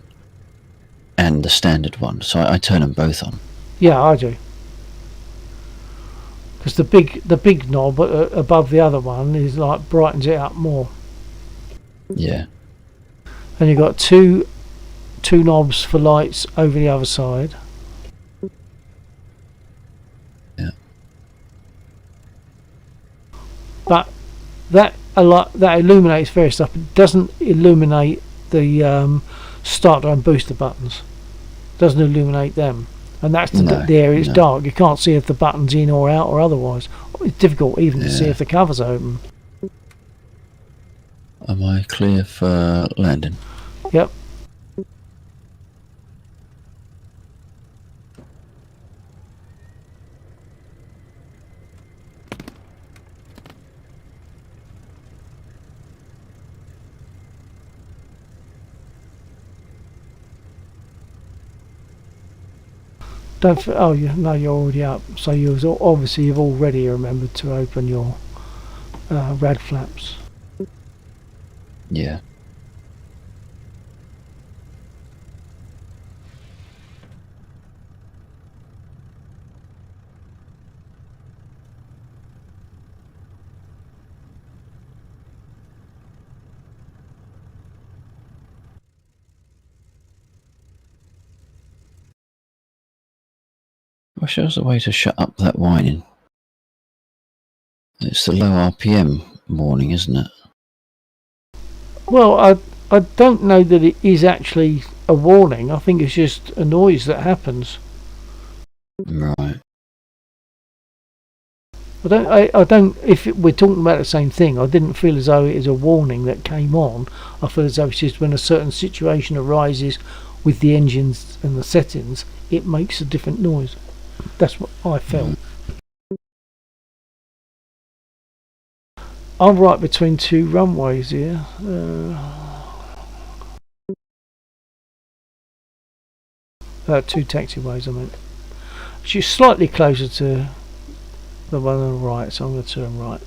and the standard one. So I turn them both on. Yeah, I do. Because the big knob above the other one is like brightens it up more. Yeah. And you've got two knobs for lights over the other side. Yeah. But that illuminates various stuff. It doesn't illuminate the starter and booster buttons. Doesn't illuminate them, and that's the area it's dark. You can't see if the button's in or out or otherwise. It's difficult even to see if the cover's open. Am I clear for landing? Yep. Oh, no, you're already up. So you've already remembered to open your rad flaps. Yeah. I wish there was a way to shut up that whining. It's the low RPM warning, isn't it? Well, I don't know that it is actually a warning. I think it's just a noise that happens. Right. I don't. If we're talking about the same thing, I didn't feel as though it is a warning that came on. I feel as though it's just when a certain situation arises with the engines and the settings, it makes a different noise. That's what I felt. I'm right between two runways here. Two taxiways, I meant. She's slightly closer to the one on the right, so I'm going to turn right.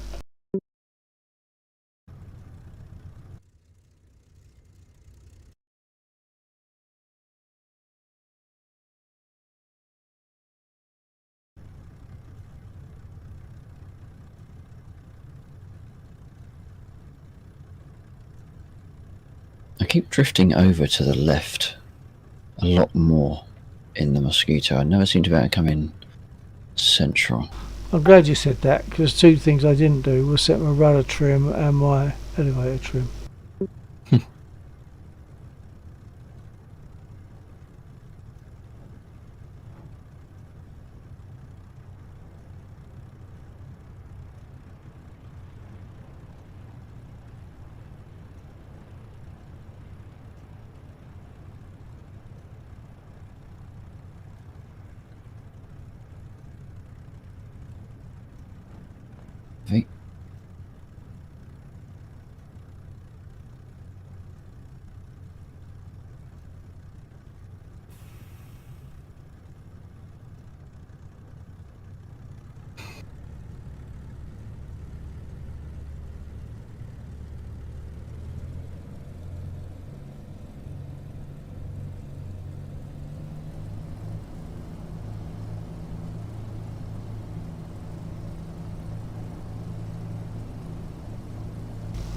I keep drifting over to the left a lot more in the Mosquito. I never seem to be able to come in central. I'm glad you said that, because two things I didn't do was set my rudder trim and my elevator trim.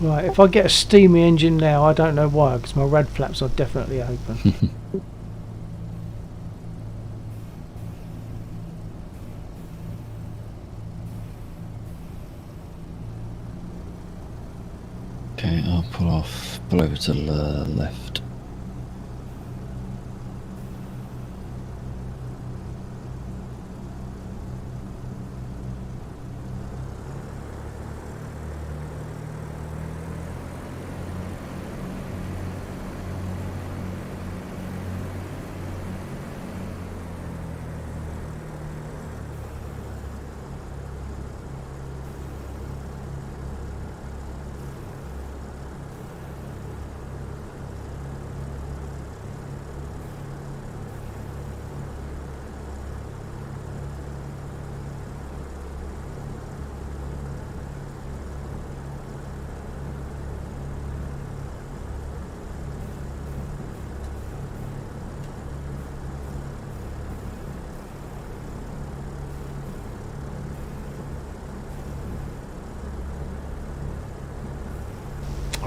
Right, if I get a steamy engine now, I don't know why, because my rad flaps are definitely open. Okay, I'll pull over to the left.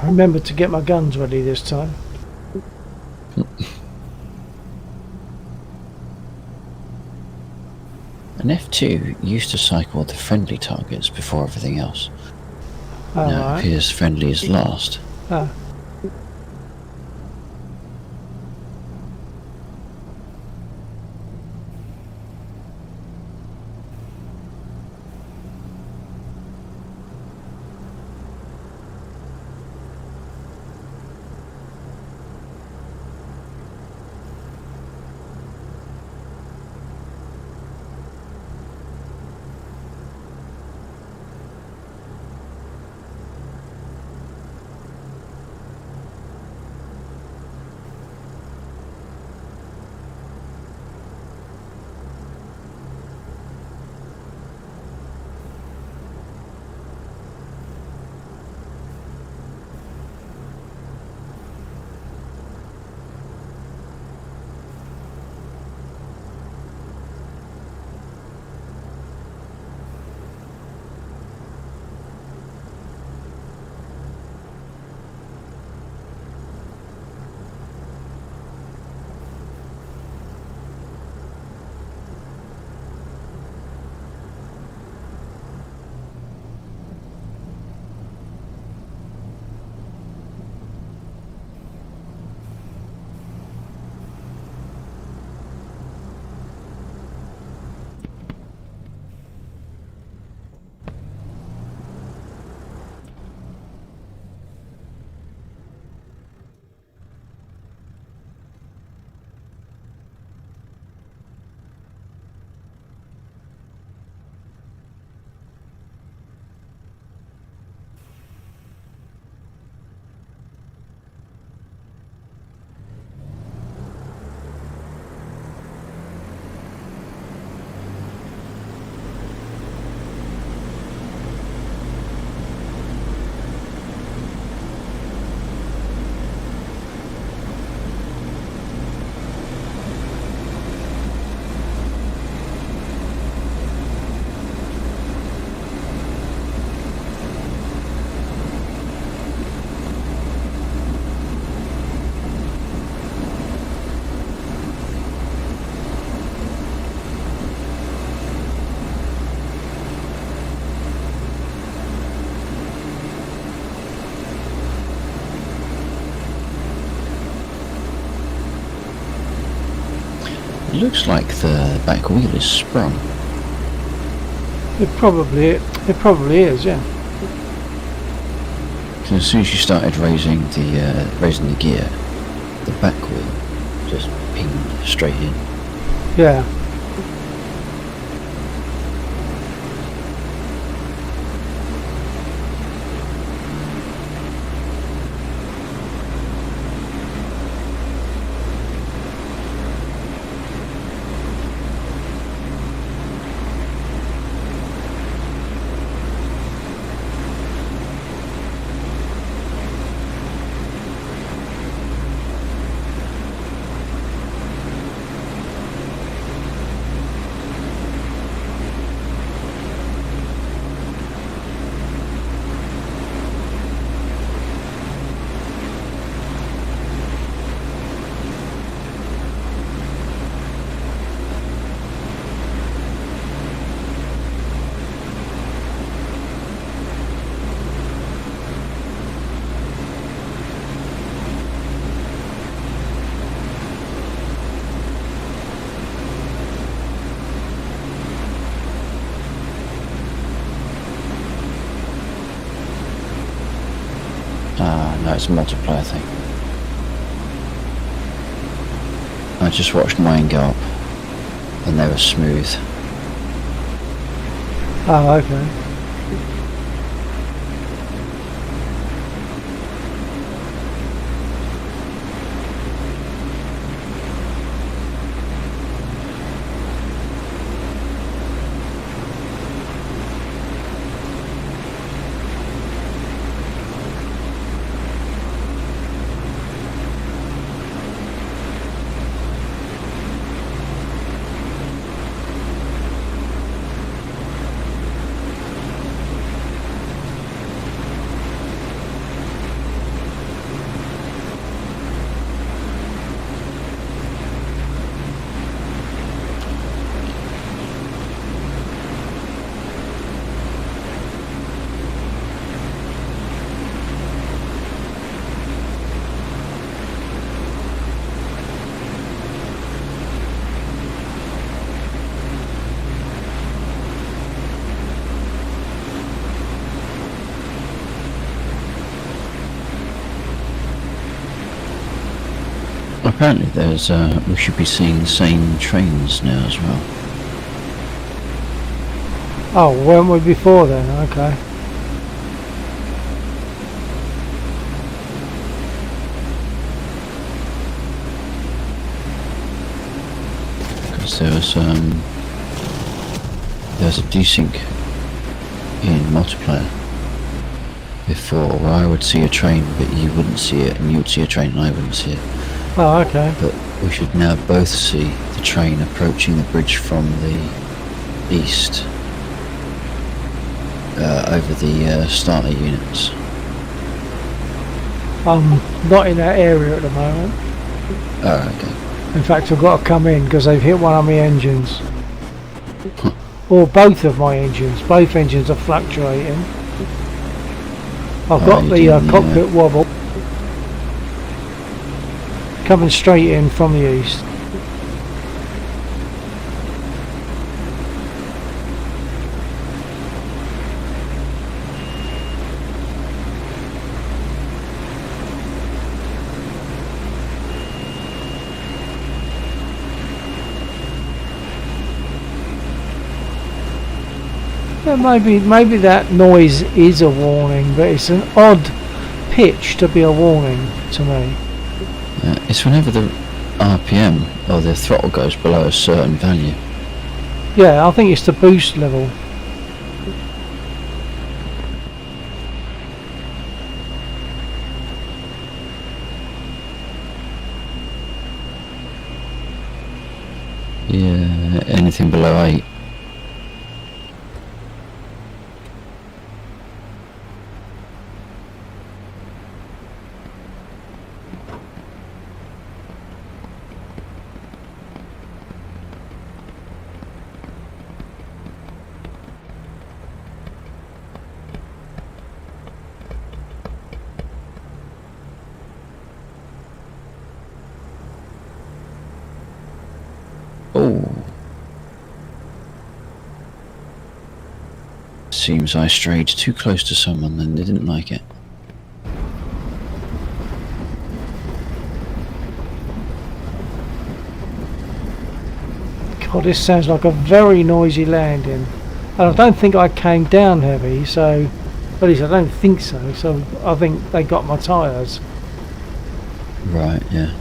I remembered to get my guns ready this time. An F2 used to cycle the friendly targets before everything else. Now it Alright. appears friendly is last. Ah. It looks like the back wheel is sprung. It probably is, yeah. So as soon as you started raising the gear, the back wheel just pinged straight in. Yeah. No, it's a multiplier thing. I just watched mine go up and they were smooth. Oh, okay. Apparently there's, we should be seeing the same trains now as well. Oh, weren't we before then? Okay. Because there's a desync in multiplayer before where I would see a train but you wouldn't see it, and you would see a train and I wouldn't see it. Oh, okay. But we should now both see the train approaching the bridge from the east over the starter units. I'm not in that area at the moment. Oh, okay. In fact, I've got to come in because they've hit one of my engines. Or both of my engines. Both engines are fluctuating. I've got the cockpit wobble coming straight in from the east. Yeah, maybe that noise is a warning, but it's an odd pitch to be a warning to me. It's whenever the RPM or the throttle goes below a certain value. Yeah, I think it's the boost level. Yeah, anything below 8. Oh. Seems I strayed too close to someone and they didn't like it. God, this sounds like a very noisy landing. And I don't think I came down heavy, so... At least I don't think so, so I think they got my tyres. Right, yeah.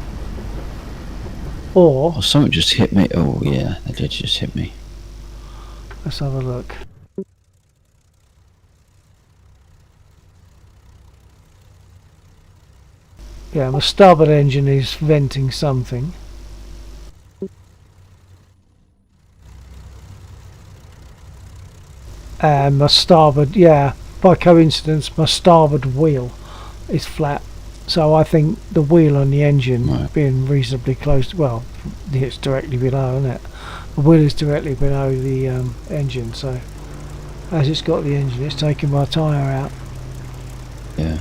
Or... Oh, someone just hit me. Oh, yeah, they did just hit me. Let's have a look. Yeah, my starboard engine is venting something. And my starboard, yeah, by coincidence, my starboard wheel is flat. So I think the wheel on the engine being reasonably close, well, it's directly below, isn't it? The wheel is directly below the engine, so as it's got the engine, it's taking my tyre out. Yeah.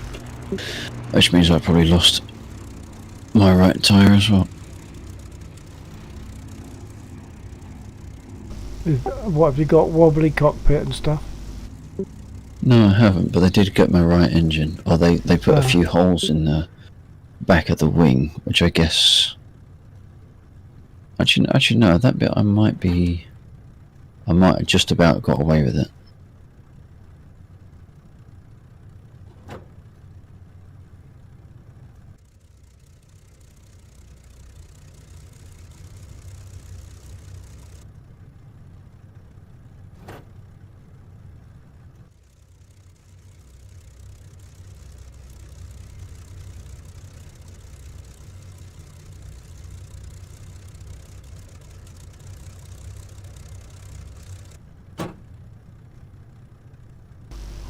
Which means I probably lost my right tyre as well. What have you got? Wobbly cockpit and stuff? No, I haven't, but they did get my right engine. Or they put a few holes in the back of the wing, which I guess... Actually no, that bit I might have just about got away with it.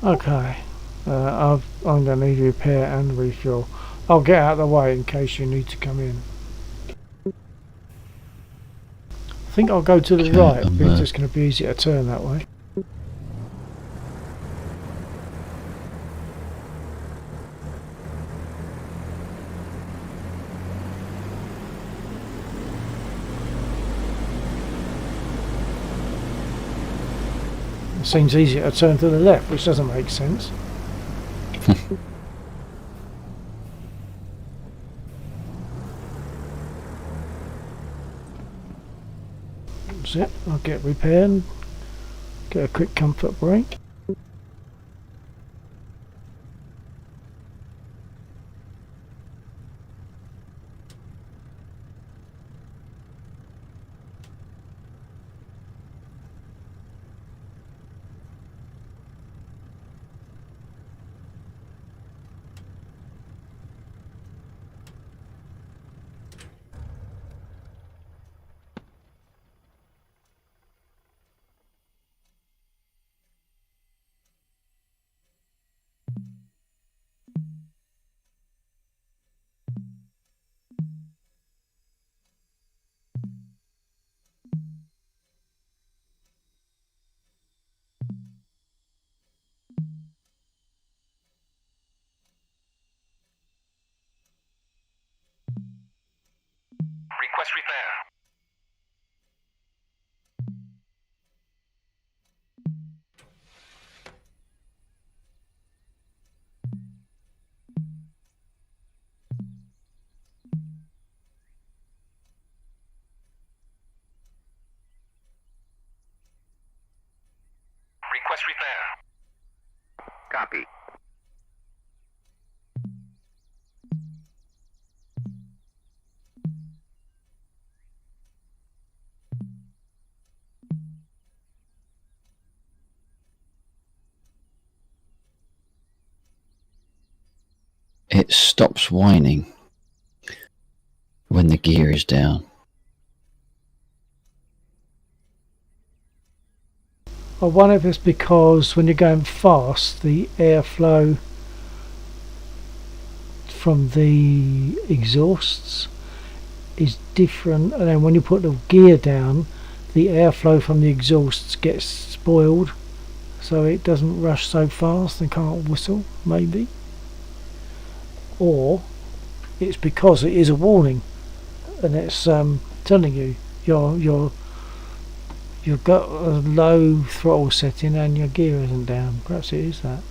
Okay, I'm going to need repair and refuel. I'll get out of the way in case you need to come in. I think I'll go to the right because it's going to be easier to turn that way. It seems easier to turn to the left, which doesn't make sense. That's it. I'll get repaired, get a quick comfort break. Request repair. Request repair. Copy. It stops whining when the gear is down. I wonder if it's because when you're going fast, the airflow from the exhausts is different, and then when you put the gear down, the airflow from the exhausts gets spoiled, so it doesn't rush so fast and can't whistle, maybe. Or it's because it is a warning, and it's telling you you've got a low throttle setting and your gear isn't down. Perhaps it is that.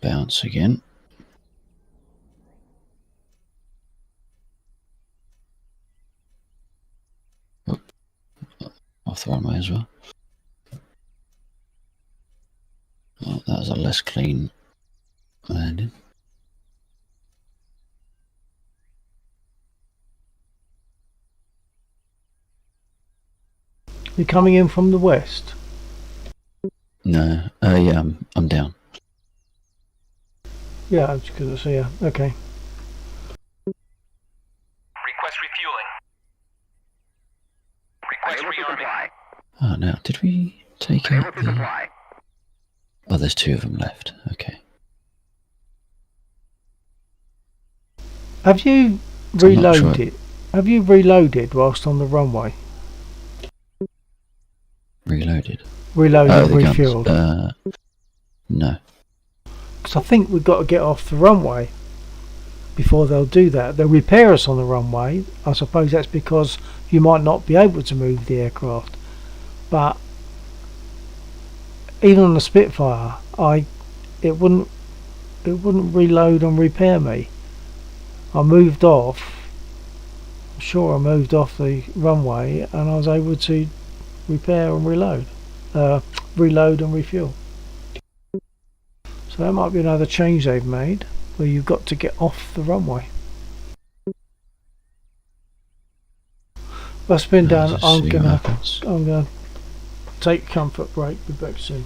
Bounce again. Oh, off the runway as well. Oh, that was a less clean landing. You're coming in from the west. No, yeah, I'm down. Yeah, I just couldn't see her. Okay. Request refueling. Request rearming. Oh, now, did we take out the... Oh, there's two of them left. Okay. Have you I'm not sure. reloaded? Have you reloaded whilst on the runway? Reloaded. Reloaded Oh, and the guns. refueled? No. Because I think we've got to get off the runway before they'll do that. They'll repair us on the runway. I suppose that's because you might not be able to move the aircraft. But even on the Spitfire, it wouldn't reload and repair me. I moved off. I'm sure I moved off the runway, and I was able to repair and reload, reload and refuel. So that might be another change they've made, where you've got to get off the runway. That's been done. I'm gonna take comfort break. Be back soon.